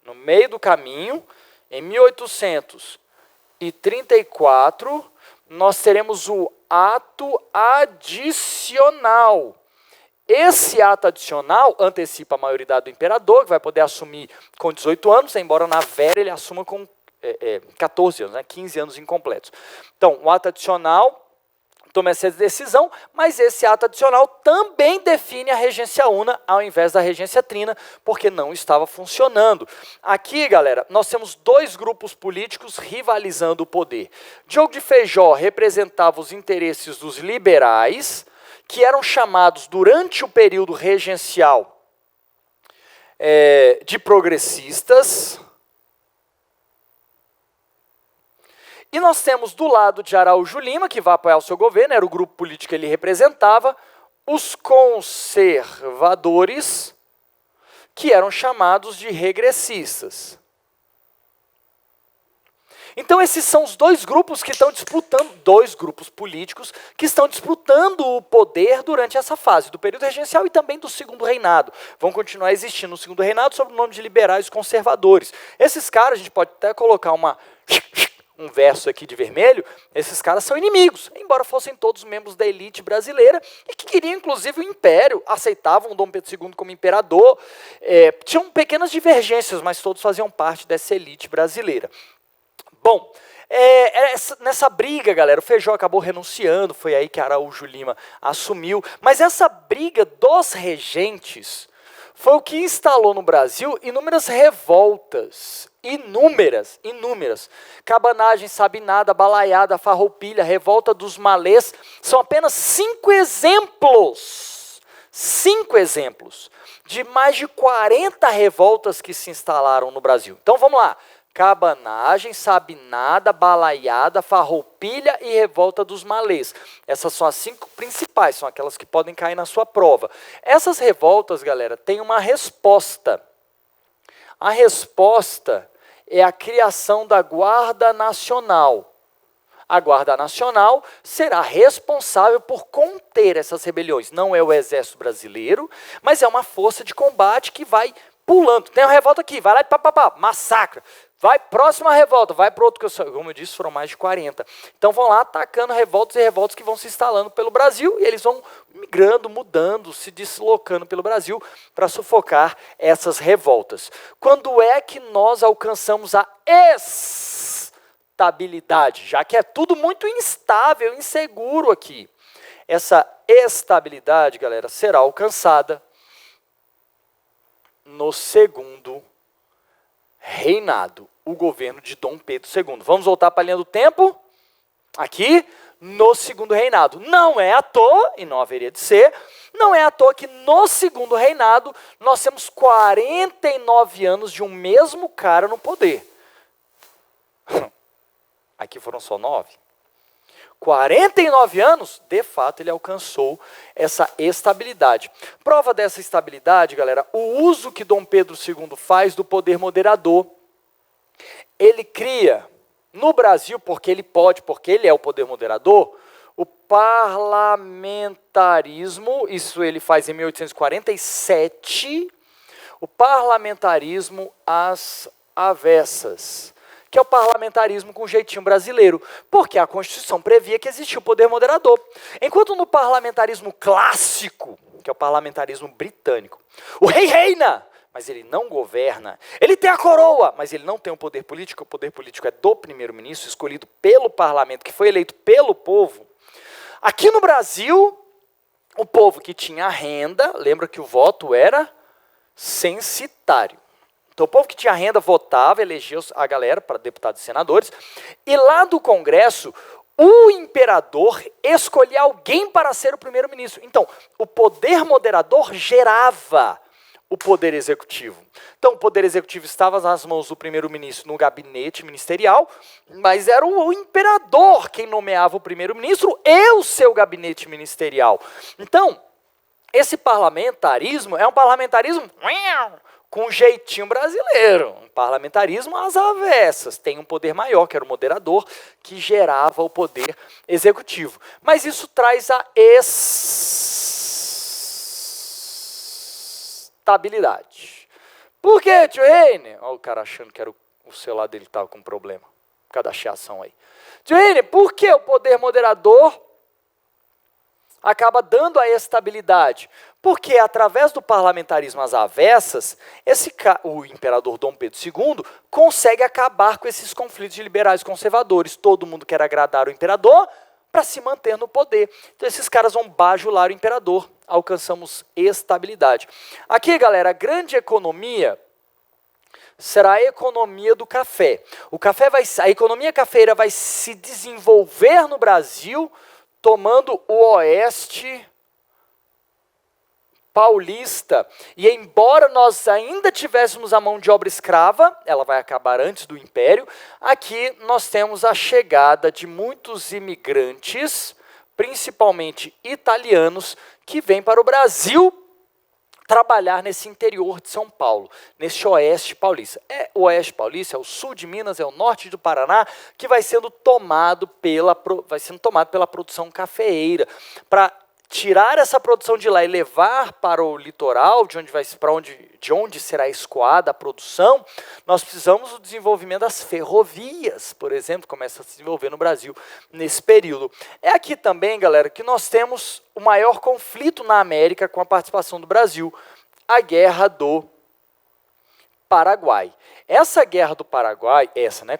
A: no meio do caminho, em 1834, nós teremos o ato adicional. Esse ato adicional antecipa a maioridade do imperador, que vai poder assumir com 18 anos, embora na Vera ele assuma com 14 anos, né, 15 anos incompletos. Então, o ato adicional toma essa decisão, mas esse ato adicional também define a regência una ao invés da regência trina, porque não estava funcionando. Aqui, galera, nós temos 2 grupos políticos rivalizando o poder. Diogo de Feijó representava os interesses dos liberais, que eram chamados durante o período regencial de progressistas. E nós temos do lado de Araújo Lima, que vai apoiar o seu governo, era o grupo político que ele representava, os conservadores, que eram chamados de regressistas. Então esses são os dois grupos que estão disputando, dois grupos políticos que estão disputando o poder durante essa fase do período regencial e também do segundo reinado. Vão continuar existindo no segundo reinado sob o nome de liberais conservadores. Esses caras, a gente pode até colocar um verso aqui de vermelho, esses caras são inimigos, embora fossem todos membros da elite brasileira e que queriam inclusive o império, aceitavam Dom Pedro II como imperador, tinham pequenas divergências, mas todos faziam parte dessa elite brasileira. Bom, nessa briga, galera, o Feijó acabou renunciando, foi aí que Araújo Lima assumiu, mas essa briga dos regentes foi o que instalou no Brasil inúmeras revoltas, inúmeras. Cabanagem, Sabinada, Balaiada, Farroupilha, Revolta dos Malês, são apenas 5 exemplos de mais de 40 revoltas que se instalaram no Brasil. Então vamos lá. Cabanagem, Sabinada, Balaiada, Farroupilha e Revolta dos Malês. Essas são as 5 principais, são aquelas que podem cair na sua prova. Essas revoltas, galera, têm uma resposta. A resposta é a criação da Guarda Nacional. A Guarda Nacional será responsável por conter essas rebeliões. Não é o Exército Brasileiro, mas é uma força de combate que vai pulando. Tem uma revolta aqui, vai lá e massacra. Vai, próxima revolta, vai para outro, como eu disse, foram mais de 40. Então vão lá atacando revoltas e revoltas que vão se instalando pelo Brasil e eles vão migrando, mudando, se deslocando pelo Brasil para sufocar essas revoltas. Quando é que nós alcançamos a estabilidade? Já que é tudo muito instável, inseguro aqui. Essa estabilidade, galera, será alcançada no segundo reinado, o governo de Dom Pedro II. Vamos voltar para a linha do tempo? Aqui, no segundo reinado. Não é à toa, e não haveria de ser, não é à toa que no segundo reinado nós temos 49 anos de um mesmo cara no poder. Aqui foram só 9. 49 anos, de fato, ele alcançou essa estabilidade. Prova dessa estabilidade, galera, o uso que Dom Pedro II faz do poder moderador. Ele cria, no Brasil, porque ele pode, porque ele é o poder moderador, o parlamentarismo, isso ele faz em 1847, o parlamentarismo às avessas, que é o parlamentarismo com jeitinho brasileiro, porque a Constituição previa que existia o poder moderador. Enquanto no parlamentarismo clássico, que é o parlamentarismo britânico, o rei reina, mas ele não governa. Ele tem a coroa, mas ele não tem o poder político é do primeiro-ministro, escolhido pelo parlamento, que foi eleito pelo povo. Aqui no Brasil, o povo que tinha renda, lembra que o voto era censitário. Então, o povo que tinha renda votava, elegia a galera para deputados e senadores, e lá do Congresso, o imperador escolhia alguém para ser o primeiro-ministro. Então, o poder moderador gerava o poder executivo. Então, o poder executivo estava nas mãos do primeiro-ministro no gabinete ministerial, mas era o imperador quem nomeava o primeiro-ministro e o seu gabinete ministerial. Então, esse parlamentarismo é um parlamentarismo com jeitinho brasileiro, um parlamentarismo às avessas, tem um poder maior, que era o moderador, que gerava o poder executivo. Mas isso traz a estabilidade. Por quê, tio Reine? Olha o cara achando que era o celular dele estava com problema, por causa da chiação aí. Tio Reine, por que o poder moderador acaba dando a estabilidade? Porque através do parlamentarismo às avessas, o imperador Dom Pedro II consegue acabar com esses conflitos de liberais e conservadores. Todo mundo quer agradar o imperador para se manter no poder. Então esses caras vão bajular o imperador. Alcançamos estabilidade. Aqui, galera, a grande economia será a economia do café. A economia cafeira vai se desenvolver no Brasil tomando o oeste paulista, e embora nós ainda tivéssemos a mão de obra escrava, ela vai acabar antes do Império, aqui nós temos a chegada de muitos imigrantes, principalmente italianos, que vêm para o Brasil trabalhar nesse interior de São Paulo, nesse oeste paulista. O oeste paulista é o sul de Minas, é o norte do Paraná, que vai sendo tomado pela produção cafeeira. Para tirar essa produção de lá e levar para o litoral, de onde será escoada a produção, nós precisamos do desenvolvimento das ferrovias, por exemplo, começa a se desenvolver no Brasil nesse período. É aqui também, galera, que nós temos o maior conflito na América com a participação do Brasil, a Guerra do Paraguai. Essa Guerra do Paraguai,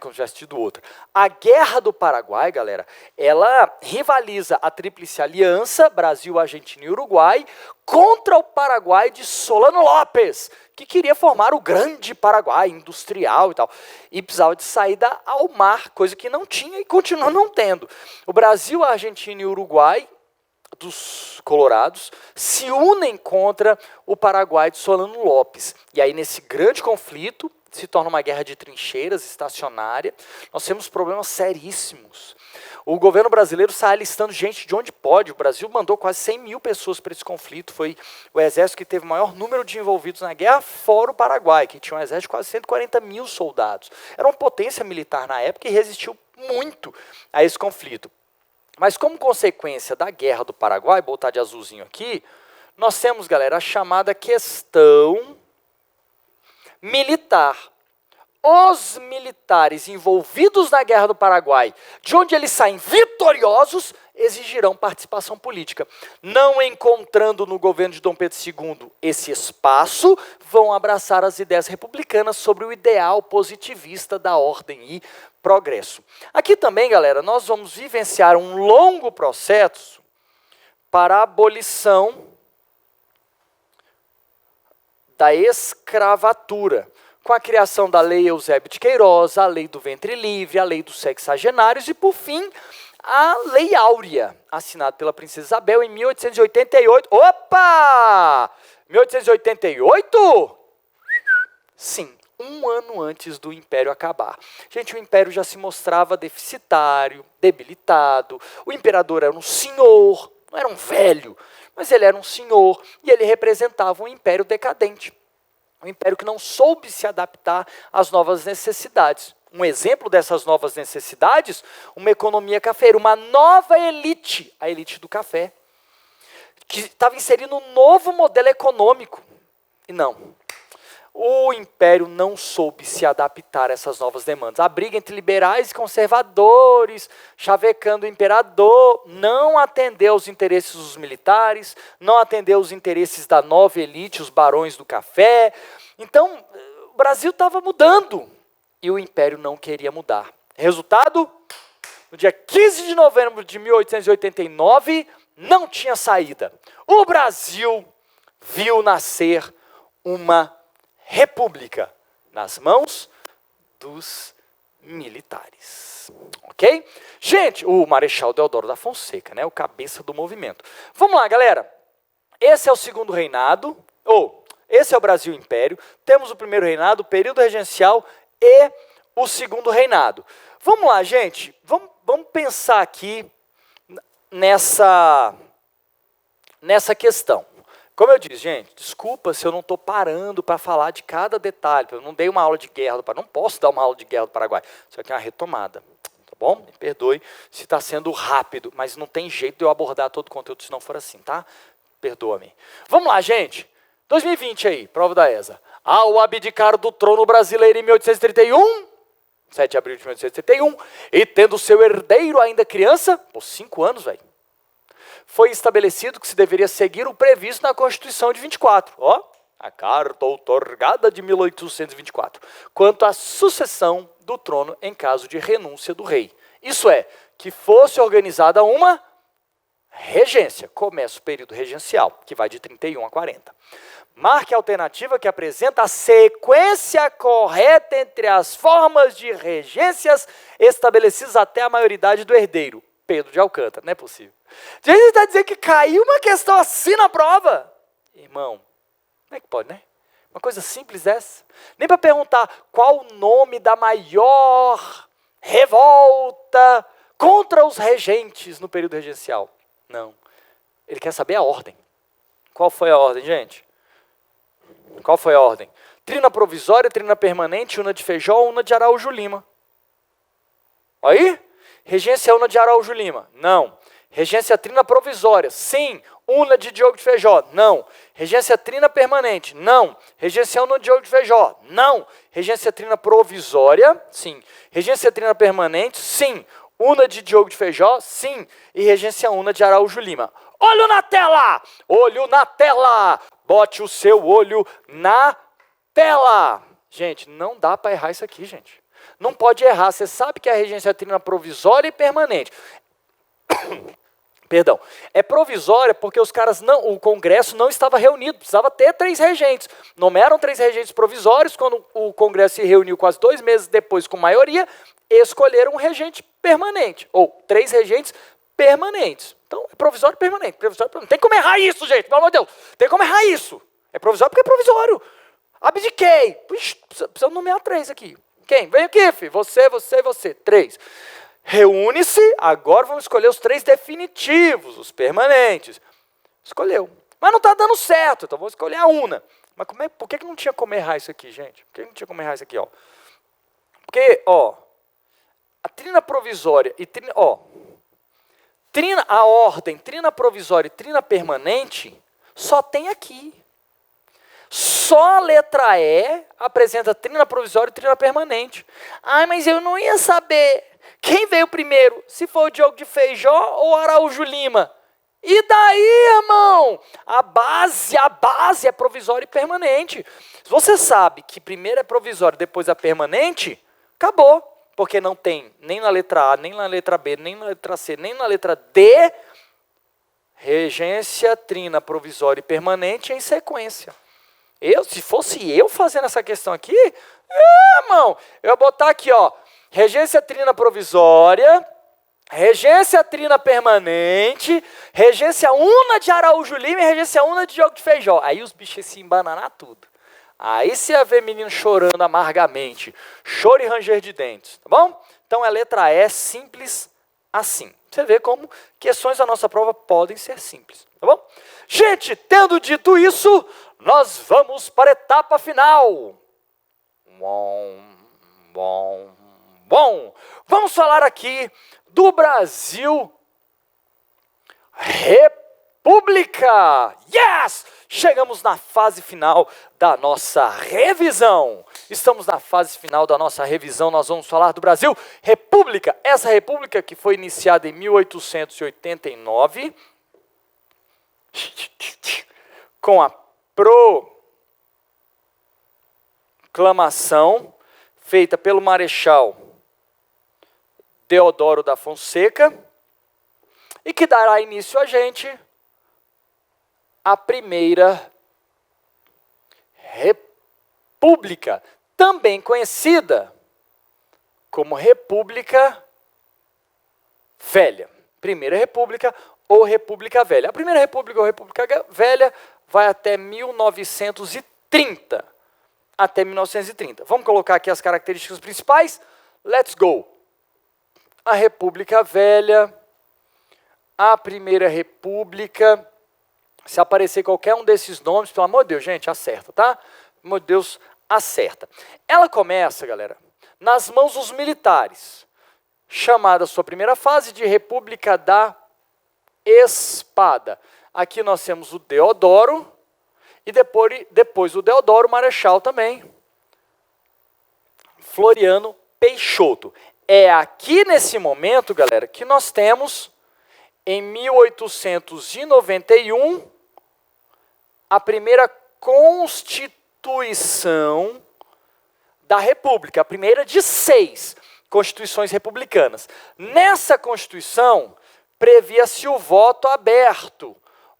A: como já assisti do outro, a Guerra do Paraguai, galera, ela rivaliza a Tríplice Aliança, Brasil, Argentina e Uruguai, contra o Paraguai de Solano Lopes, que queria formar o grande Paraguai industrial e tal, e precisava de saída ao mar, coisa que não tinha e continua não tendo. O Brasil, a Argentina e o Uruguai, dos colorados, se unem contra o Paraguai de Solano Lopes. E aí, nesse grande conflito, se torna uma guerra de trincheiras estacionária. Nós temos problemas seríssimos. O governo brasileiro sai alistando gente de onde pode. O Brasil mandou quase 100 mil pessoas para esse conflito. Foi o exército que teve o maior número de envolvidos na guerra, fora o Paraguai, que tinha um exército de quase 140 mil soldados. Era uma potência militar na época e resistiu muito a esse conflito. Mas como consequência da Guerra do Paraguai, vou botar de azulzinho aqui, nós temos, galera, a chamada questão militar. Os militares envolvidos na Guerra do Paraguai, de onde eles saem vitoriosos, exigirão participação política. Não encontrando no governo de Dom Pedro II esse espaço, vão abraçar as ideias republicanas sobre o ideal positivista da ordem e progresso. Aqui também, galera, nós vamos vivenciar um longo processo para a abolição da escravatura, com a criação da Lei Eusébio de Queiroz, a Lei do Ventre Livre, a Lei dos Sexagenários e, por fim, a Lei Áurea, assinada pela Princesa Isabel em 1888. Opa! 1888? Sim, um ano antes do Império acabar. Gente, o Império já se mostrava deficitário, debilitado. O imperador era um senhor, não era um velho, mas ele era um senhor e ele representava um império decadente. Um império que não soube se adaptar às novas necessidades. Um exemplo dessas novas necessidades, uma economia cafeira, uma nova elite, a elite do café, que estava inserindo um novo modelo econômico. E não, o império não soube se adaptar a essas novas demandas. A briga entre liberais e conservadores, chavecando o imperador, não atendeu aos interesses dos militares, não atendeu aos interesses da nova elite, os barões do café. Então, o Brasil estava mudando e o império não queria mudar. Resultado? No dia 15 de novembro de 1889, não tinha saída. O Brasil viu nascer uma república nas mãos dos militares. Ok? Gente, o Marechal Deodoro da Fonseca, né, o cabeça do movimento. Vamos lá, galera. Esse é o segundo reinado, esse é o Brasil Império. Temos o primeiro reinado, o período regencial e o segundo reinado. Vamos lá, gente. Vamos pensar aqui nessa questão. Como eu disse, gente, desculpa se eu não estou parando para falar de cada detalhe. Eu não dei uma aula de guerra do Paraguai. Não posso dar uma aula de guerra do Paraguai. Isso aqui é uma retomada. Tá bom? Me perdoe se está sendo rápido, mas não tem jeito de eu abordar todo o conteúdo se não for assim, tá? Perdoa-me. Vamos lá, gente. 2020 aí, prova da ESA. Ao abdicar do trono brasileiro em 1831, 7 de abril de 1831, e tendo seu herdeiro ainda criança, por 5 anos, velho, foi estabelecido que se deveria seguir o previsto na Constituição de 24, a carta outorgada de 1824, quanto à sucessão do trono em caso de renúncia do rei. Isso é, que fosse organizada uma regência, começa o período regencial, que vai de 31 a 40. Marque a alternativa que apresenta a sequência correta entre as formas de regências estabelecidas até a maioridade do herdeiro. Pedro de Alcântara, não é possível. Gente, você está dizendo que caiu uma questão assim na prova? Irmão, como é que pode, né? Uma coisa simples dessa. Nem para perguntar qual o nome da maior revolta contra os regentes no período regencial. Não. Ele quer saber a ordem. Qual foi a ordem, gente? Qual foi a ordem? Trina provisória, trina permanente, una de Feijó, una de Araújo Lima. Aí? Regência una de Araújo Lima. Não. Regência trina provisória. Sim. Una de Diogo de Feijó. Não. Regência trina permanente. Não. Regência una de Diogo de Feijó. Não. Regência trina provisória. Sim. Regência trina permanente. Sim. Una de Diogo de Feijó. Sim. E regência una de Araújo Lima. Olho na tela! Olho na tela! Bote o seu olho na tela! Gente, não dá para errar isso aqui, gente. Não pode errar. Você sabe que a regência trina provisória e permanente. Perdão. É provisória porque o Congresso não estava reunido. Precisava ter 3 regentes. Nomearam 3 regentes provisórios. Quando o Congresso se reuniu quase 2 meses depois com maioria, escolheram um regente permanente. Ou 3 regentes permanentes. Então, é provisório e permanente. Provisório, permanente. Tem como errar isso, gente. Pelo amor de Deus. Tem como errar isso. É provisório porque é provisório. Abdiquei. Puxa, precisa nomear 3 aqui. Quem? Vem aqui, filho. Você, você e você. 3. Reúne-se. Agora vamos escolher os 3 definitivos, os permanentes. Escolheu. Mas não está dando certo. Então, vamos escolher a una. Mas por que não tinha como errar isso aqui, gente? Por que não tinha como errar isso aqui, ó? Porque, ó, a trina provisória e trina, ó, a ordem trina provisória e trina permanente só tem aqui. Só a letra E apresenta trina provisória e trina permanente. Ai, mas eu não ia saber quem veio primeiro, se foi o Diogo de Feijó ou Araújo Lima. E daí, irmão? A base é provisória e permanente. Se você sabe que primeiro é provisório, depois é permanente, acabou. Porque não tem nem na letra A, nem na letra B, nem na letra C, nem na letra D, regência, trina, provisória e permanente em sequência. Se fosse eu fazendo essa questão aqui, irmão, eu ia botar aqui, ó, regência, trina, provisória, regência, trina, permanente, regência una de Araújo Lima e regência una de Diogo de Feijó. Aí os bichos iam se embananar tudo. Aí você ia ver menino chorando amargamente. Choro e ranger de dentes, tá bom? Então, a letra E simples assim. Você vê como questões da nossa prova podem ser simples, tá bom? Gente, tendo dito isso, nós vamos para a etapa final. Bom. Vamos falar aqui do Brasil República. Yes! Chegamos na fase final da nossa revisão. Estamos na fase final da nossa revisão. Nós vamos falar do Brasil República. Essa república que foi iniciada em 1889, com a proclamação feita pelo Marechal Deodoro da Fonseca, e que dará início a gente a primeira república, também conhecida como República Velha. Primeira República ou República Velha. A Primeira República ou República Velha vai até 1930. Até 1930. Vamos colocar aqui as características principais? Let's go! A República Velha, a Primeira República. Se aparecer qualquer um desses nomes, pelo amor de Deus, gente, acerta, tá? Pelo amor de Deus, acerta. Ela começa, galera, nas mãos dos militares, chamada sua primeira fase de República da Espada. Aqui nós temos o Deodoro, e depois o Deodoro, Marechal também, Floriano Peixoto. É aqui nesse momento, galera, que nós temos, em 1891, a primeira Constituição da República, a primeira de 6 constituições republicanas. Nessa Constituição, previa-se o voto aberto,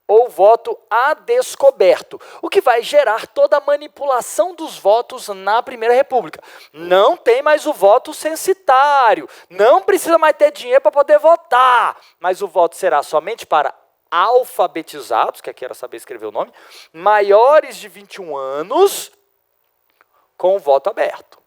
A: ou voto a descoberto, o que vai gerar toda a manipulação dos votos na Primeira República. Não tem mais o voto censitário, não precisa mais ter dinheiro para poder votar, mas o voto será somente para alfabetizados, que aqui era saber escrever o nome, maiores de 21 anos, com o voto aberto,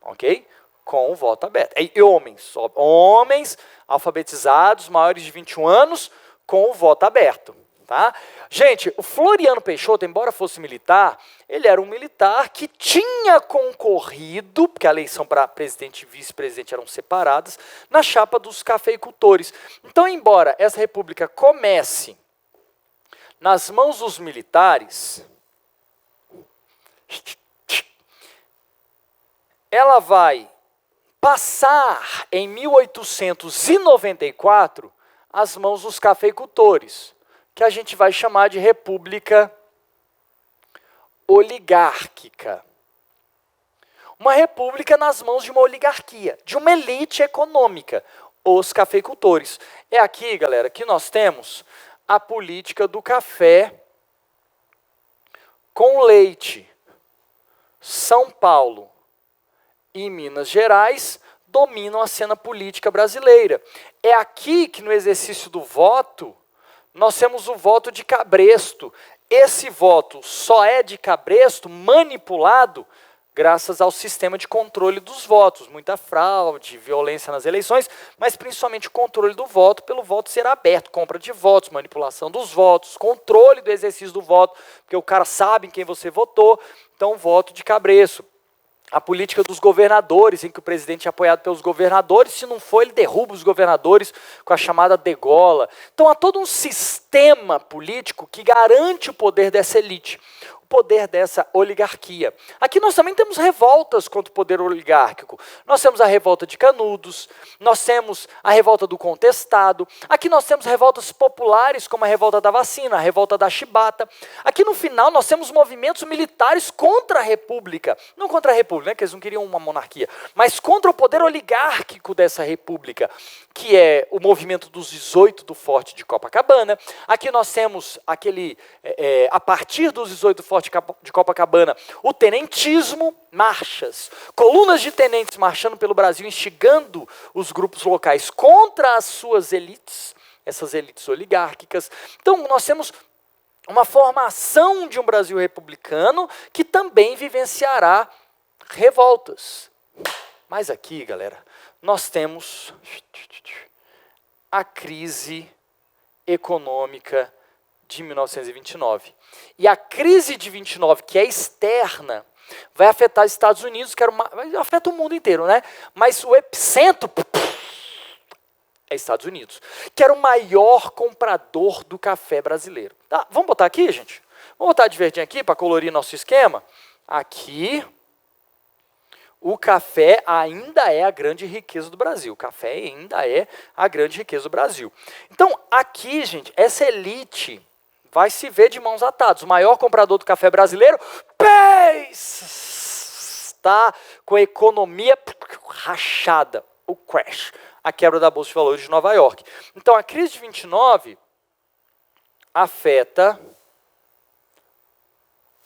A: ok? Com o voto aberto. E homens alfabetizados, maiores de 21 anos, com o voto aberto. Tá? Gente, o Floriano Peixoto, embora fosse militar, ele era um militar que tinha concorrido, porque a eleição para presidente e vice-presidente eram separadas, na chapa dos cafeicultores. Então, embora essa república comece nas mãos dos militares, ela vai passar em 1894 às mãos dos cafeicultores, que a gente vai chamar de república oligárquica. Uma república nas mãos de uma oligarquia, de uma elite econômica, os cafeicultores. É aqui, galera, que nós temos a política do café com leite. São Paulo e Minas Gerais dominam a cena política brasileira. É aqui que no exercício do voto, nós temos o voto de cabresto. Esse voto só é de cabresto manipulado graças ao sistema de controle dos votos. Muita fraude, violência nas eleições, mas principalmente o controle do voto pelo voto ser aberto. Compra de votos, manipulação dos votos, controle do exercício do voto, porque o cara sabe em quem você votou, então voto de cabresto. A política dos governadores, em que o presidente é apoiado pelos governadores, se não for, ele derruba os governadores com a chamada degola. Então há todo um sistema político que garante o poder dessa elite, o poder dessa oligarquia. Aqui nós também temos revoltas contra o poder oligárquico. Nós temos a revolta de Canudos, nós temos a revolta do Contestado, aqui nós temos revoltas populares, como a revolta da vacina, a revolta da chibata. Aqui no final nós temos movimentos militares contra a república, não contra a república, né, que eles não queriam uma monarquia, mas contra o poder oligárquico dessa república, que é o movimento dos 18 do Forte de Copacabana. Aqui nós temos a partir dos 18 do Forte de Copacabana, o tenentismo, marchas, colunas de tenentes marchando pelo Brasil, instigando os grupos locais contra as suas elites, essas elites oligárquicas. Então nós temos uma formação de um Brasil republicano que também vivenciará revoltas. Mas aqui, galera, nós temos a crise econômica de 1929. E a crise de 29, que é externa, vai afetar os Estados Unidos, afeta o mundo inteiro, né? Mas o epicentro é Estados Unidos, que era o maior comprador do café brasileiro. Tá? Vamos botar aqui, gente? Vamos botar de verdinho aqui para colorir nosso esquema? Aqui, o café ainda é a grande riqueza do Brasil. O café ainda é a grande riqueza do Brasil. Então, aqui, gente, essa elite vai se ver de mãos atadas. O maior comprador do café brasileiro, está com a economia rachada, o crash, a quebra da Bolsa de Valores de Nova York. Então, a crise de 29 afeta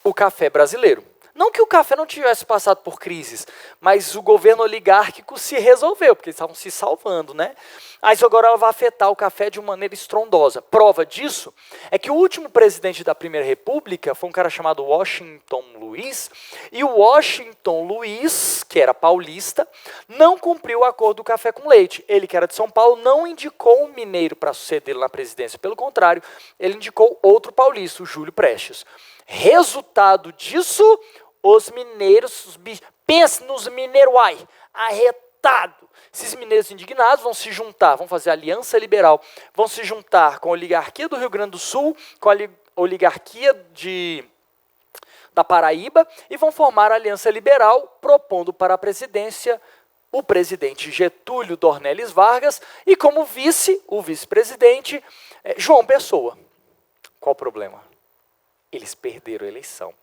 A: o café brasileiro. Não que o café não tivesse passado por crises, mas o governo oligárquico se resolveu, porque eles estavam se salvando, né? Mas agora ela vai afetar o café de uma maneira estrondosa. Prova disso é que o último presidente da Primeira República foi um cara chamado Washington Luiz, e o Washington Luiz, que era paulista, não cumpriu o acordo do café com leite. Ele, que era de São Paulo, não indicou um mineiro para sucedê-lo na presidência. Pelo contrário, ele indicou outro paulista, o Júlio Prestes. Resultado disso, os mineiros, pense nos mineiros, arretado. Esses mineiros indignados vão se juntar, vão fazer aliança liberal, vão se juntar com a oligarquia do Rio Grande do Sul, com a oligarquia da Paraíba, e vão formar a aliança liberal, propondo para a presidência o presidente Getúlio Dornelles Vargas, e como vice, o vice-presidente João Pessoa. Qual o problema? Eles perderam a eleição.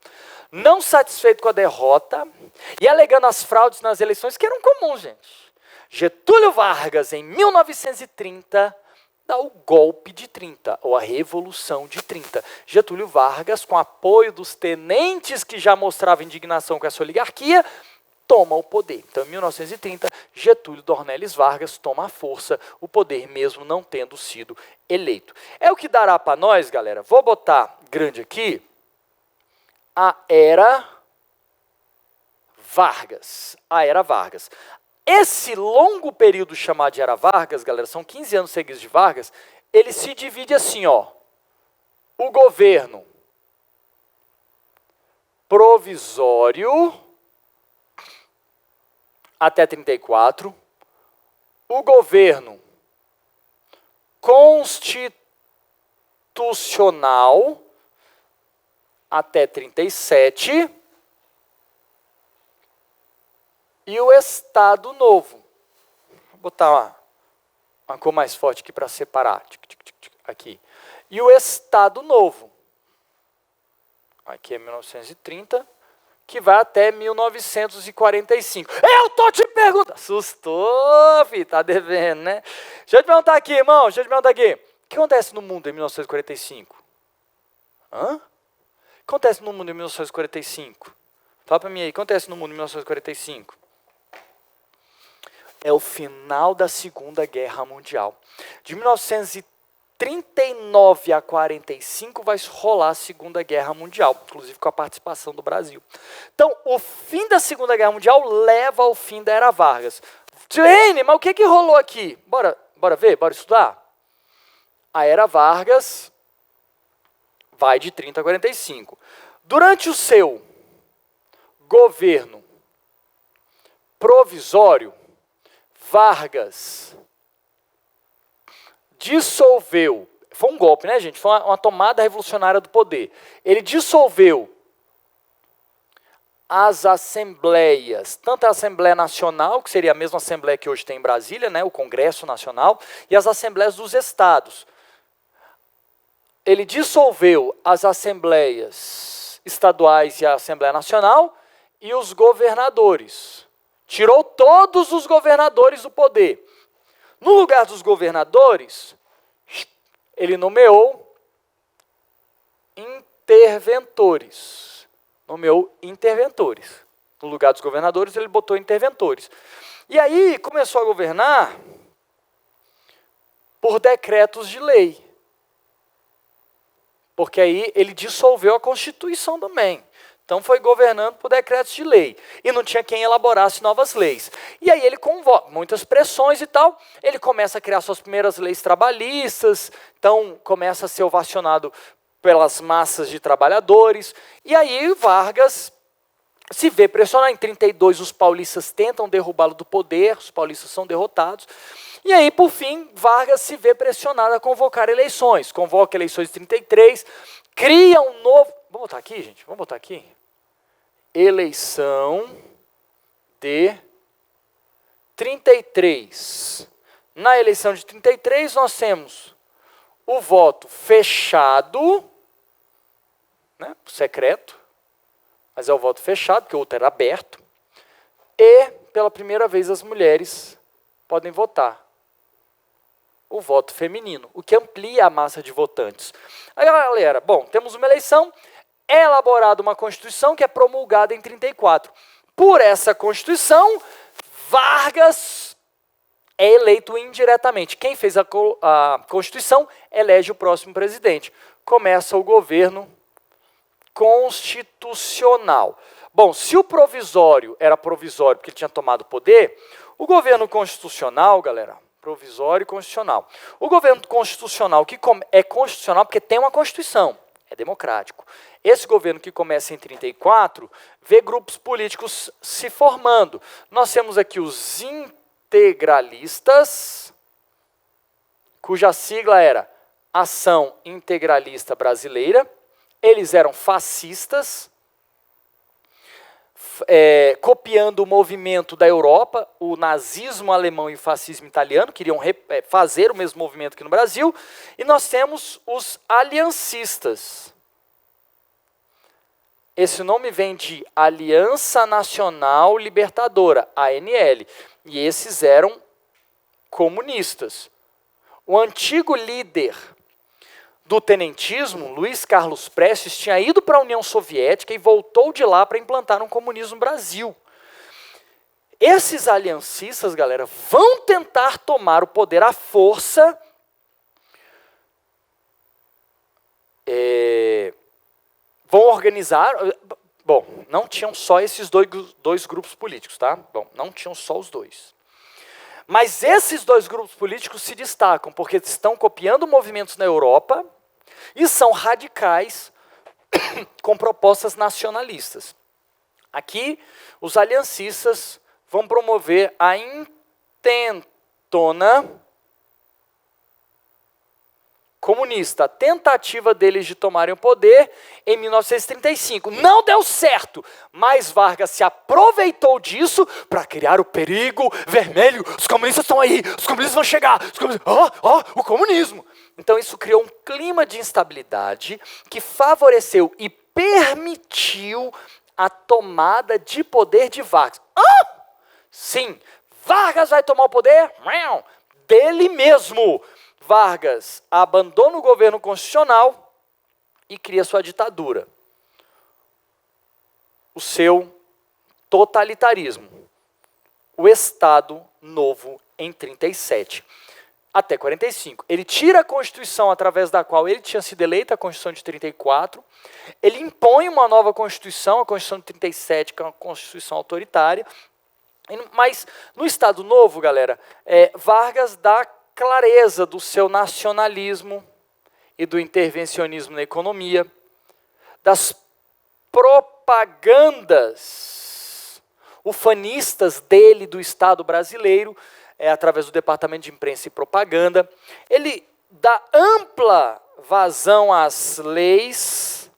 A: Não satisfeito com a derrota e alegando as fraudes nas eleições, que eram comuns, gente. Getúlio Vargas, em 1930, dá o golpe de 30, ou a Revolução de 30. Getúlio Vargas, com apoio dos tenentes que já mostravam indignação com essa oligarquia, toma o poder. Então, em 1930, Getúlio Dornelles Vargas toma a força, o poder mesmo não tendo sido eleito. É o que dará para nós, galera. Vou botar grande aqui, a Era Vargas. A Era Vargas. Esse longo período chamado de Era Vargas, galera, são 15 anos seguidos de Vargas, ele se divide assim, ó, o governo provisório até 34, o governo constitucional até 37 e o Estado Novo. Vou botar uma cor mais forte aqui para separar. Aqui. E o Estado Novo. Aqui é 1930, que vai até 1945. Eu tô te perguntando. Assustou, filho, tá devendo, né? Deixa eu te perguntar aqui, irmão, deixa eu te perguntar aqui. O que acontece no mundo em 1945? Hã? O que acontece no mundo em 1945? Fala pra mim aí, o que acontece no mundo em 1945? É o final da Segunda Guerra Mundial. De 1939 a 45 vai rolar a Segunda Guerra Mundial, inclusive com a participação do Brasil. Então, o fim da Segunda Guerra Mundial leva ao fim da Era Vargas. Jane, mas o que rolou aqui? Bora ver, bora estudar? A Era Vargas vai de 30 a 45. Durante o seu governo provisório, Vargas dissolveu, foi um golpe, né, gente? Foi uma tomada revolucionária do poder. Ele dissolveu as assembleias, tanto a Assembleia Nacional, que seria a mesma assembleia que hoje tem em Brasília, né, o Congresso Nacional, e as assembleias dos estados. Ele dissolveu as assembleias estaduais e a Assembleia Nacional e os governadores. Tirou todos os governadores do poder. No lugar dos governadores, ele nomeou interventores. Nomeou interventores. No lugar dos governadores, ele botou interventores. E aí começou a governar por decretos de lei. Porque aí ele dissolveu a Constituição também. Então foi governando por decretos de lei. E não tinha quem elaborasse novas leis. E aí ele convoca muitas pressões e tal. Ele começa a criar suas primeiras leis trabalhistas. Então começa a ser ovacionado pelas massas de trabalhadores. E aí Vargas se vê pressionado. Em 32 os paulistas tentam derrubá-lo do poder. Os paulistas são derrotados. E aí, por fim, Vargas se vê pressionado a convocar eleições. Convoca eleições de 33. Cria um novo... Vamos botar aqui, gente? Vamos botar aqui? Eleição de 33. Na eleição de 33, nós temos o voto fechado, né, secreto, mas é o voto fechado, porque o outro era aberto, e, pela primeira vez, as mulheres podem votar. O voto feminino, o que amplia a massa de votantes. Aí, galera, bom, temos uma eleição, é elaborada uma Constituição que é promulgada em 34. Por essa Constituição, Vargas é eleito indiretamente. Quem fez a Constituição elege o próximo presidente. Começa o governo constitucional. Bom, se o provisório era provisório porque ele tinha tomado poder, o governo constitucional, galera, provisório e constitucional. O governo constitucional que é constitucional porque tem uma Constituição, é democrático. Esse governo que começa em 34, vê grupos políticos se formando. Nós temos aqui os integralistas, cuja sigla era Ação Integralista Brasileira. Eles eram fascistas, copiando o movimento da Europa, o nazismo alemão e o fascismo italiano, queriam fazer o mesmo movimento aqui no Brasil. E nós temos os aliancistas. Esse nome vem de Aliança Nacional Libertadora, ANL, e esses eram comunistas. O antigo líder do tenentismo, Luiz Carlos Prestes, tinha ido para a União Soviética e voltou de lá para implantar um comunismo no Brasil. Esses aliancistas, galera, vão tentar tomar o poder à força, vão organizar... Bom, não tinham só esses dois grupos políticos, tá? Bom, não tinham só os dois. Mas esses dois grupos políticos se destacam, porque estão copiando movimentos na Europa, E são radicais com propostas nacionalistas. Aqui, os aliancistas vão promover a intentona comunista, a tentativa deles de tomarem o poder em 1935. Não deu certo, mas Vargas se aproveitou disso para criar o perigo vermelho. Os comunistas estão aí, os comunistas vão chegar, o comunismo. Então isso criou um clima de instabilidade que favoreceu e permitiu a tomada de poder de Vargas. Sim, Vargas vai tomar o poder dele mesmo. Vargas abandona o governo constitucional e cria sua ditadura. O seu totalitarismo. O Estado Novo em 37. Até 45. Ele tira a Constituição através da qual ele tinha sido eleito, a Constituição de 34. Ele impõe uma nova Constituição, a Constituição de 37, que é uma Constituição autoritária. Mas no Estado Novo, galera, Vargas dá clareza do seu nacionalismo e do intervencionismo na economia, das propagandas ufanistas dele do Estado brasileiro, através do Departamento de Imprensa e Propaganda. Ele dá ampla vazão às leis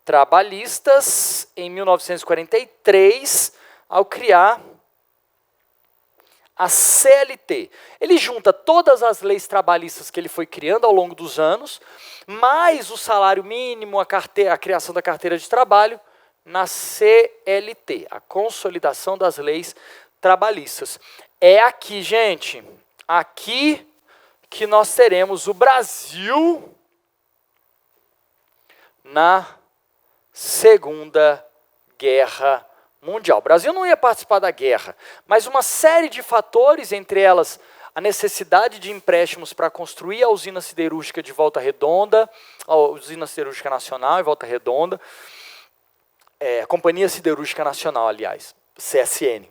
A: trabalhistas em 1943, ao criar a CLT. Ele junta todas as leis trabalhistas que ele foi criando ao longo dos anos, mais o salário mínimo, a criação da carteira de trabalho, na CLT, a consolidação das leis trabalhistas. É aqui, gente, aqui que nós teremos o Brasil na Segunda Guerra Mundial. O Brasil não ia participar da guerra, mas uma série de fatores, entre elas a necessidade de empréstimos para construir a usina siderúrgica de Volta Redonda, a usina siderúrgica nacional em Volta Redonda, a Companhia Siderúrgica Nacional, aliás, CSN.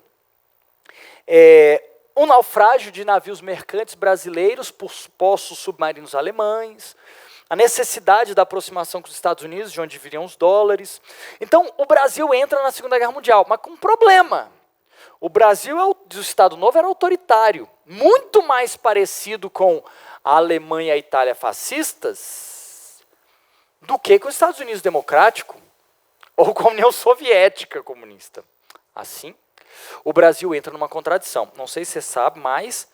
A: Um naufrágio de navios mercantes brasileiros por poços submarinos alemães, a necessidade da aproximação com os Estados Unidos, de onde viriam os dólares. Então, o Brasil entra na Segunda Guerra Mundial, mas com um problema. O Brasil, do Estado Novo, era autoritário, muito mais parecido com a Alemanha e a Itália fascistas do que com os Estados Unidos democrático ou com a União Soviética comunista. Assim, o Brasil entra numa contradição. Não sei se você sabe, mas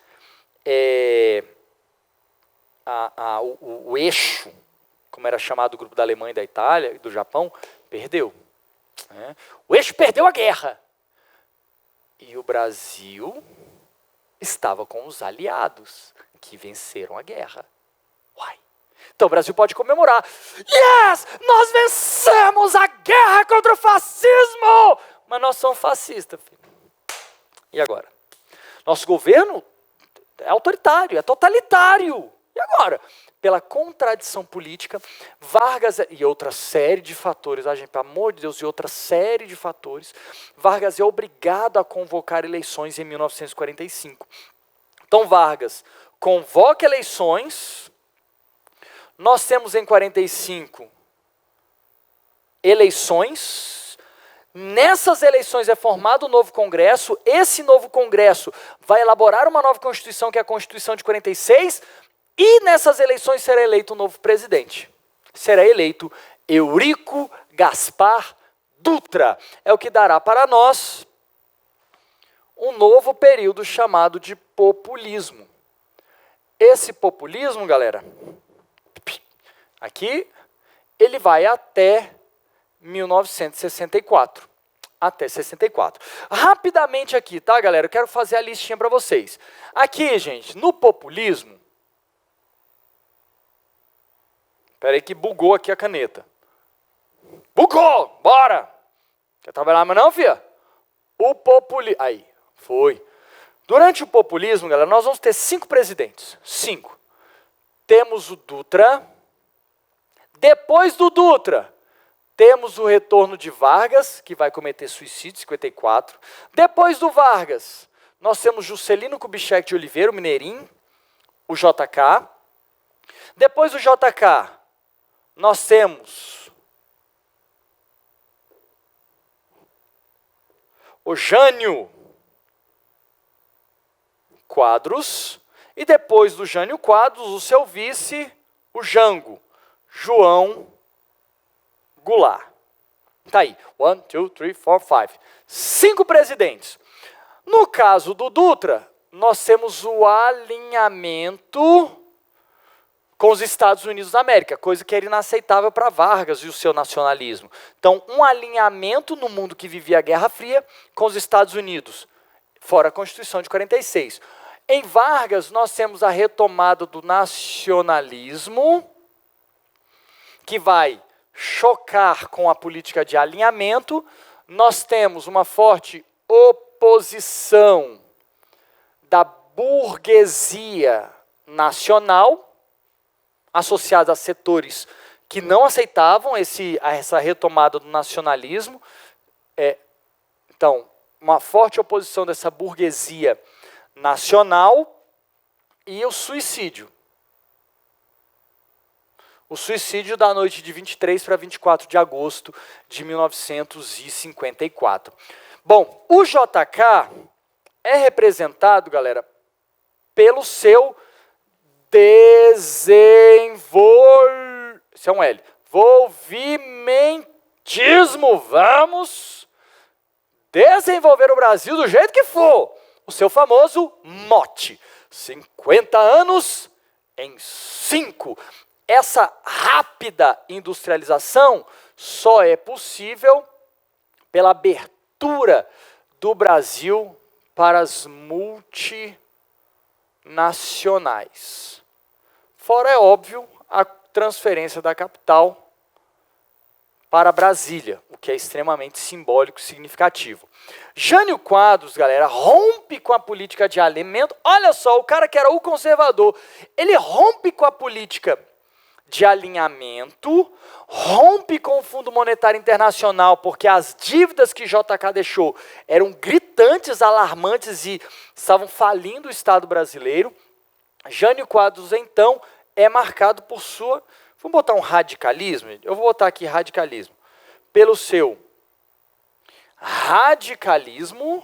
A: o eixo, como era chamado o grupo da Alemanha e da Itália e do Japão, perdeu. O eixo perdeu a guerra. E o Brasil estava com os aliados que venceram a guerra. Uai. Então o Brasil pode comemorar. Yes! Nós vencemos a guerra contra o fascismo! Mas nós somos fascistas, filho. E agora? Nosso governo é autoritário, é totalitário. E agora? Pela contradição política, Vargas, e outra série de fatores, gente, pelo amor de Deus, e outra série de fatores, Vargas é obrigado a convocar eleições em 1945. Então Vargas convoca eleições, nós temos em 45 eleições, nessas eleições é formado um novo Congresso, esse novo Congresso vai elaborar uma nova Constituição, que é a Constituição de 46, e nessas eleições será eleito um novo presidente. Será eleito Eurico Gaspar Dutra. É o que dará para nós um novo período chamado de populismo. Esse populismo, galera, aqui, ele vai até 1964. Até 64. Rapidamente aqui, tá, galera? Eu quero fazer a listinha para vocês. Aqui, gente, no populismo, espera aí que bugou aqui a caneta. Bugou! Bora! Quer trabalhar mais não, filha? O populismo... Aí, foi. Durante o populismo, galera, nós vamos ter 5 presidentes. 5. Temos o Dutra. Depois do Dutra, temos o retorno de Vargas, que vai cometer suicídio, 54. Depois do Vargas, nós temos Juscelino Kubitschek de Oliveira, o Mineirinho, o JK. Depois do JK, nós temos o Jânio Quadros, e depois do Jânio Quadros, o seu vice, o Jango, João Goulart. Tá aí, 1, 2, 3, 4, 5. 5 presidentes. No caso do Dutra, nós temos o alinhamento com os Estados Unidos da América, coisa que era inaceitável para Vargas e o seu nacionalismo. Então, um alinhamento no mundo que vivia a Guerra Fria com os Estados Unidos, fora a Constituição de 46. Em Vargas, nós temos a retomada do nacionalismo, que vai chocar com a política de alinhamento. Nós temos uma forte oposição da burguesia nacional, associada a setores que não aceitavam essa retomada do nacionalismo. Então, uma forte oposição dessa burguesia nacional e o suicídio. O suicídio da noite de 23 para 24 de agosto de 1954. Bom, o JK é representado, galera, pelo seu desenvolvimentismo. Vamos desenvolver o Brasil do jeito que for. O seu famoso mote. 50 anos em 5. Essa rápida industrialização só é possível pela abertura do Brasil para as multinacionais. Fora, é óbvio, a transferência da capital para Brasília, o que é extremamente simbólico e significativo. Jânio Quadros, galera, rompe com a política de alinhamento. Olha só, o cara que era o conservador, ele rompe com a política de alinhamento, rompe com o Fundo Monetário Internacional, porque as dívidas que JK deixou eram gritantes, alarmantes e estavam falindo o Estado brasileiro. Jânio Quadros, então, é marcado por sua... Vamos botar um radicalismo? Eu vou botar aqui radicalismo. Pelo seu radicalismo,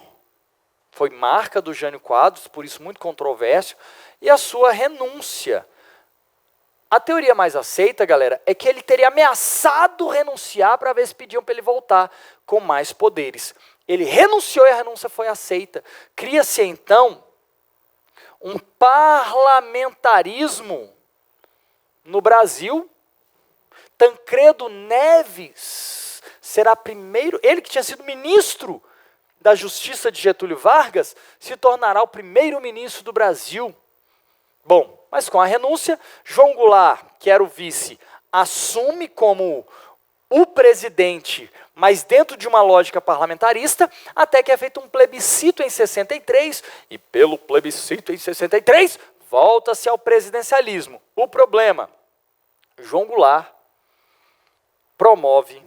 A: foi marca do Jânio Quadros, por isso muito controverso, e a sua renúncia. A teoria mais aceita, galera, é que ele teria ameaçado renunciar para ver se pediam para ele voltar com mais poderes. Ele renunciou e a renúncia foi aceita. Cria-se, então, um parlamentarismo no Brasil. Tancredo Neves será primeiro, ele que tinha sido ministro da Justiça de Getúlio Vargas, se tornará o primeiro ministro do Brasil. Bom, mas com a renúncia, João Goulart, que era o vice, assume como o presidente, mas dentro de uma lógica parlamentarista, até que é feito um plebiscito em 63, e pelo plebiscito em 63, volta-se ao presidencialismo. O problema, João Goulart promove,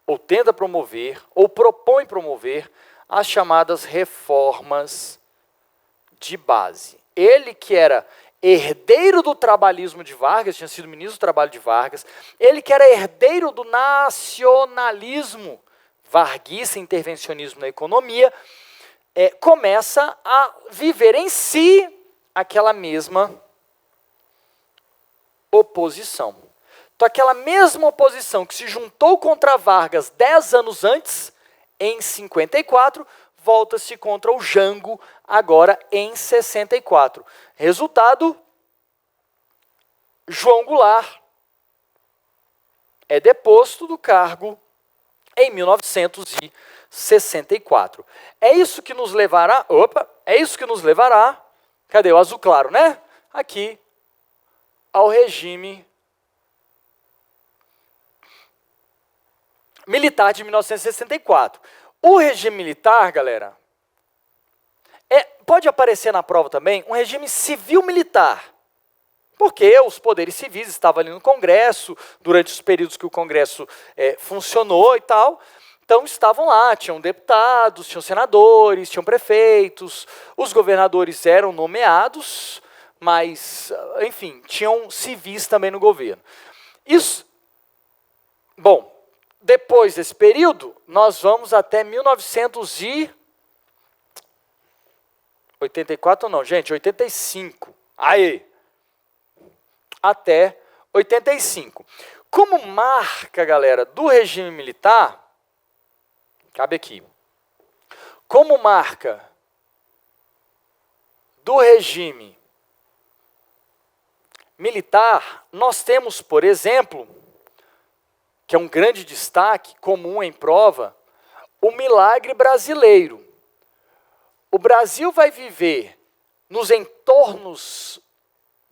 A: ou tenta promover, ou propõe promover, as chamadas reformas de base. Ele que era herdeiro do trabalhismo de Vargas, tinha sido ministro do trabalho de Vargas, ele que era herdeiro do nacionalismo varguista, intervencionismo na economia, começa a viver em si aquela mesma oposição. Então, aquela mesma oposição que se juntou contra Vargas 10 anos antes, em 54, volta-se contra o Jango, agora em 64. Resultado, João Goulart é deposto do cargo em 1964. É isso que nos levará, cadê o azul claro, né? Aqui, ao regime militar de 1964. O regime militar, galera, pode aparecer na prova também um regime civil-militar, porque os poderes civis estavam ali no Congresso, durante os períodos que o Congresso funcionou e tal, então estavam lá, tinham deputados, tinham senadores, tinham prefeitos, os governadores eram nomeados, mas, enfim, tinham civis também no governo. Isso, bom, depois desse período, nós vamos até 1984 não, gente, 85. Aí, até 85. Como marca, galera, do regime militar, cabe aqui, como marca do regime militar, nós temos, por exemplo, que é um grande destaque, comum em prova, o milagre brasileiro. O Brasil vai viver nos entornos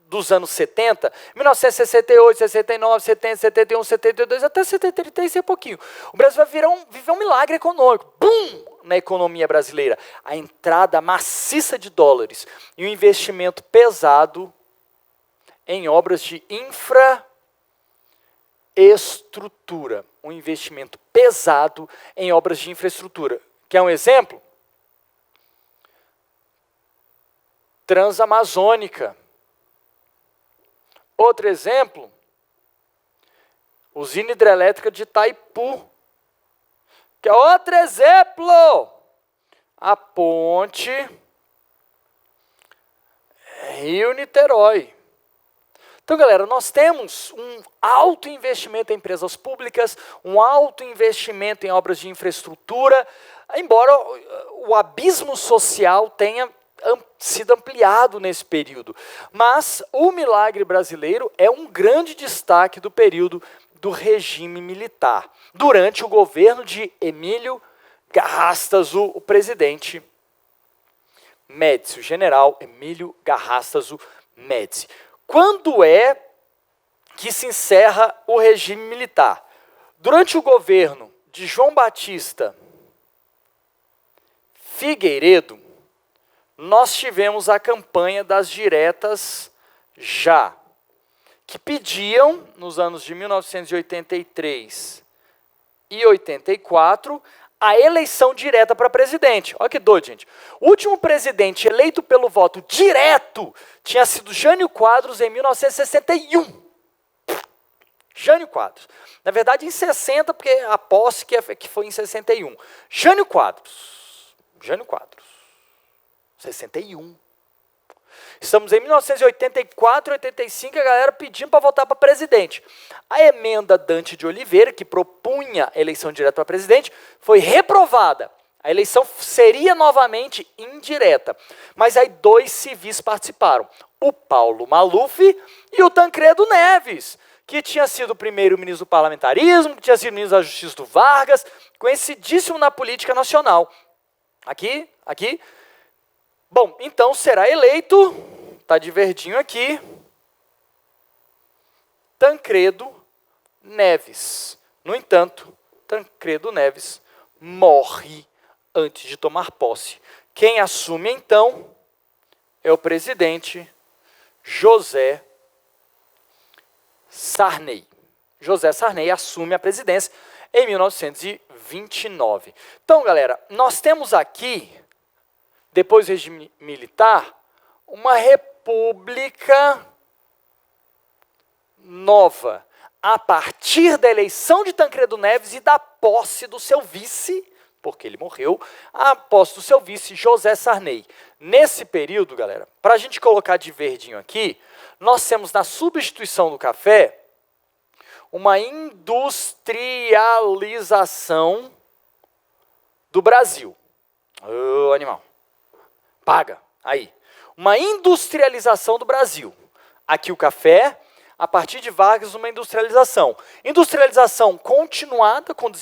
A: dos anos 70, 1968, 69, 70, 71, 72, até 73 e pouquinho. O Brasil vai viver um milagre econômico. Bum! Na economia brasileira. A entrada maciça de dólares e um investimento pesado em obras de infraestrutura. Um investimento pesado em obras de infraestrutura. Quer um exemplo? Transamazônica. Outro exemplo, usina hidrelétrica de Itaipu. Que é outro exemplo, a ponte Rio-Niterói. Então, galera, nós temos um alto investimento em empresas públicas, um alto investimento em obras de infraestrutura, embora o abismo social tenha sido ampliado nesse período. Mas o milagre brasileiro é um grande destaque do período do regime militar, durante o governo de Emílio Garrastazu, o presidente Médici, o general Emílio Garrastazu Médici. Quando é que se encerra o regime militar? Durante o governo de João Batista Figueiredo, nós tivemos a campanha das diretas já, que pediam, nos anos de 1983 e 84, a eleição direta para presidente. Olha que doido, gente. O último presidente eleito pelo voto direto tinha sido Jânio Quadros em 1961. Jânio Quadros. Na verdade, em 60, porque a posse que foi em 61. Jânio Quadros. 61. Estamos em 1984, 85, a galera pedindo para votar para presidente. A emenda Dante de Oliveira, que propunha a eleição direta para presidente, foi reprovada. A eleição seria novamente indireta. Mas aí 2 civis participaram. O Paulo Maluf e o Tancredo Neves, que tinha sido o primeiro-ministro do parlamentarismo, que tinha sido ministro da Justiça do Vargas, conhecidíssimo na política nacional. Aqui. Bom, então será eleito, está de verdinho aqui, Tancredo Neves. No entanto, Tancredo Neves morre antes de tomar posse. Quem assume então é o presidente José Sarney. José Sarney assume a presidência em 1929. Então, galera, nós temos aqui, depois do regime militar, uma república nova, a partir da eleição de Tancredo Neves e da posse do seu vice, porque ele morreu, a posse do seu vice, José Sarney. Nesse período, galera, para a gente colocar de verdinho aqui, nós temos na substituição do café uma industrialização do Brasil. Ô, animal. Paga. Aí. Uma industrialização do Brasil. Aqui o café, a partir de Vargas, uma industrialização. Industrialização continuada com o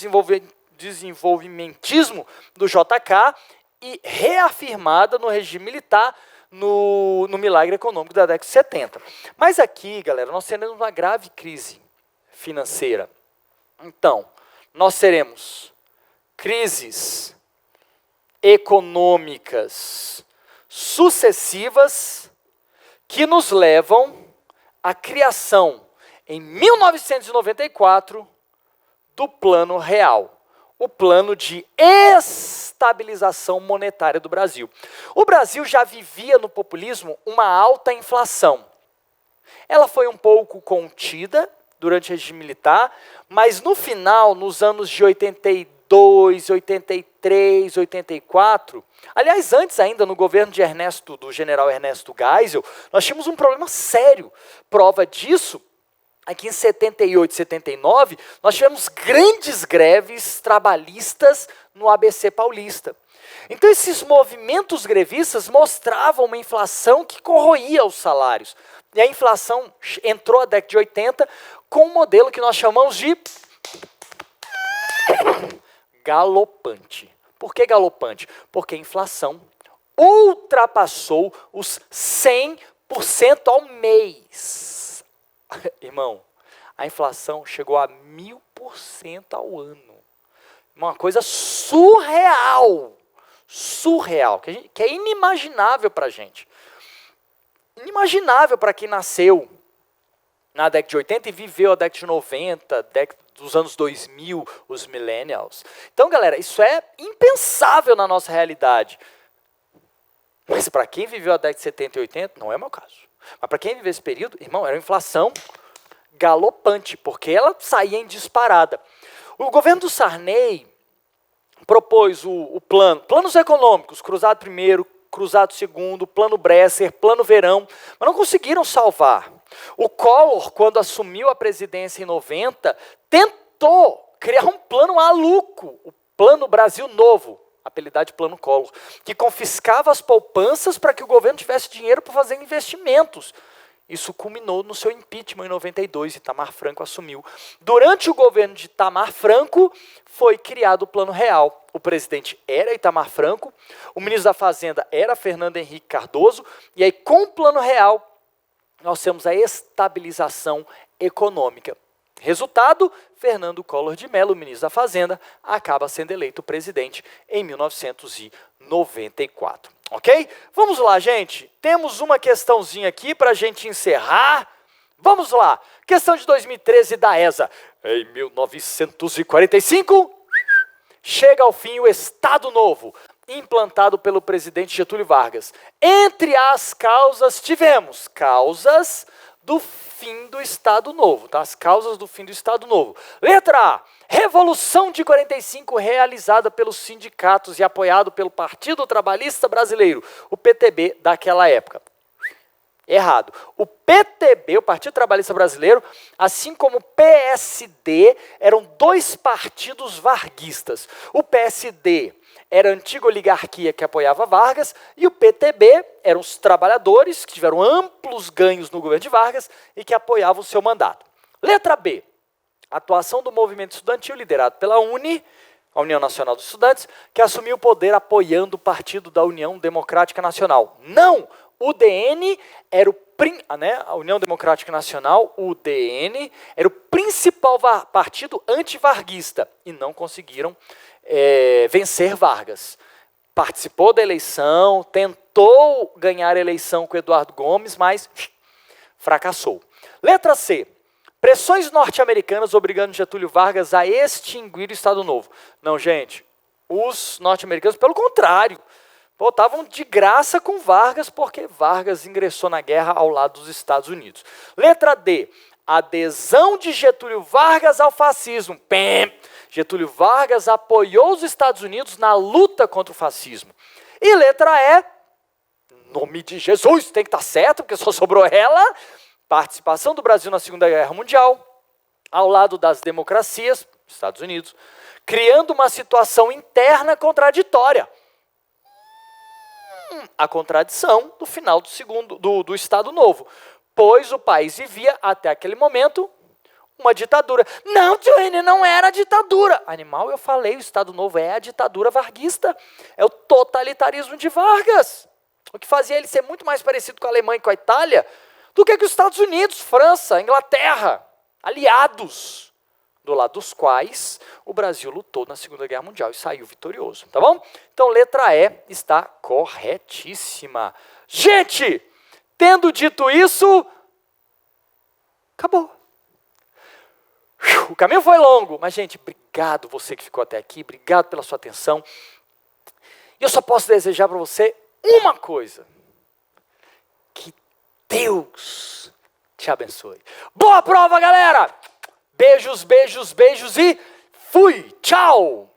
A: desenvolvimentismo do JK e reafirmada no regime militar, no milagre econômico da década de 70. Mas aqui, galera, nós teremos uma grave crise financeira. Então, nós teremos crises econômicas sucessivas que nos levam à criação, em 1994, do Plano Real. O plano de estabilização estabilização monetária do Brasil. O Brasil já vivia no populismo uma alta inflação. Ela foi um pouco contida durante o regime militar, mas no final, nos anos de 82, 83, 84, aliás, antes ainda, no governo de do general Ernesto Geisel, nós tínhamos um problema sério. Prova disso, aqui em 78, 79, nós tivemos grandes greves trabalhistas no ABC paulista. Então esses movimentos grevistas mostravam uma inflação que corroía os salários. E a inflação entrou na década de 80 com um modelo que nós chamamos de galopante. Por que galopante? Porque a inflação ultrapassou os 100% ao mês. Irmão, a inflação chegou a 1000% ao ano. Uma coisa surreal. Surreal, que é inimaginável para a gente. Inimaginável para quem nasceu na década de 80 e viveu a década de 90, década dos anos 2000, os millennials. Então, galera, isso é impensável na nossa realidade. Mas para quem viveu a década de 70 e 80, não é o meu caso. Mas para quem viveu esse período, irmão, era uma inflação galopante, porque ela saía em disparada. O governo do Sarney propôs o planos econômicos, Cruzado primeiro, Cruzado segundo, Plano Bresser, Plano Verão, mas não conseguiram salvar. O Collor, quando assumiu a presidência em 90, tentou criar um plano maluco, o Plano Brasil Novo, apelidado de Plano Collor, que confiscava as poupanças para que o governo tivesse dinheiro para fazer investimentos. Isso culminou no seu impeachment em 92, Itamar Franco assumiu. Durante o governo de Itamar Franco, foi criado o Plano Real. O presidente era Itamar Franco, o ministro da Fazenda era Fernando Henrique Cardoso, e aí com o Plano Real, nós temos a estabilização econômica. Resultado, Fernando Collor de Mello, ministro da Fazenda, acaba sendo eleito presidente em 1994. Ok? Vamos lá, gente. Temos uma questãozinha aqui para a gente encerrar. Vamos lá. Questão de 2013 da ESA. Em 1945, chega ao fim o Estado Novo, implantado pelo presidente Getúlio Vargas. Entre as causas, tivemos causas do fim do Estado Novo, tá? As causas do fim do Estado Novo. Letra A, Revolução de 45 realizada pelos sindicatos e apoiado pelo Partido Trabalhista Brasileiro, o PTB daquela época. Errado. O PTB, o Partido Trabalhista Brasileiro, assim como o PSD, eram dois partidos varguistas. O PSD era a antiga oligarquia que apoiava Vargas, e o PTB eram os trabalhadores que tiveram amplos ganhos no governo de Vargas e que apoiavam o seu mandato. Letra B, atuação do movimento estudantil liderado pela UNE, a União Nacional dos Estudantes, que assumiu o poder apoiando o Partido da União Democrática Nacional. Não! O UDN era a União Democrática Nacional, o UDN, era o principal partido antivarguista e não conseguiram vencer Vargas. Participou da eleição, tentou ganhar a eleição com Eduardo Gomes, mas fracassou. Letra C. Pressões norte-americanas obrigando Getúlio Vargas a extinguir o Estado Novo. Não, gente, os norte-americanos, pelo contrário, estavam de graça com Vargas, porque Vargas ingressou na guerra ao lado dos Estados Unidos. Letra D. Adesão de Getúlio Vargas ao fascismo. Getúlio Vargas apoiou os Estados Unidos na luta contra o fascismo. E letra E. Nome de Jesus, tem que estar certo, porque só sobrou ela. Participação do Brasil na Segunda Guerra Mundial, ao lado das democracias, Estados Unidos, criando uma situação interna contraditória. A contradição do final do Estado Novo, pois o país vivia, até aquele momento, uma ditadura. Não, Johnny, não era ditadura. Animal, eu falei, o Estado Novo é a ditadura varguista, é o totalitarismo de Vargas, o que fazia ele ser muito mais parecido com a Alemanha e com a Itália do que com os Estados Unidos, França, Inglaterra, aliados, do lado dos quais o Brasil lutou na Segunda Guerra Mundial e saiu vitorioso, tá bom? Então, letra E está corretíssima. Gente, tendo dito isso, acabou. O caminho foi longo, mas, gente, obrigado você que ficou até aqui, obrigado pela sua atenção. E eu só posso desejar para você uma coisa. Que Deus te abençoe. Boa prova, galera! Beijos, beijos, beijos e fui! Tchau!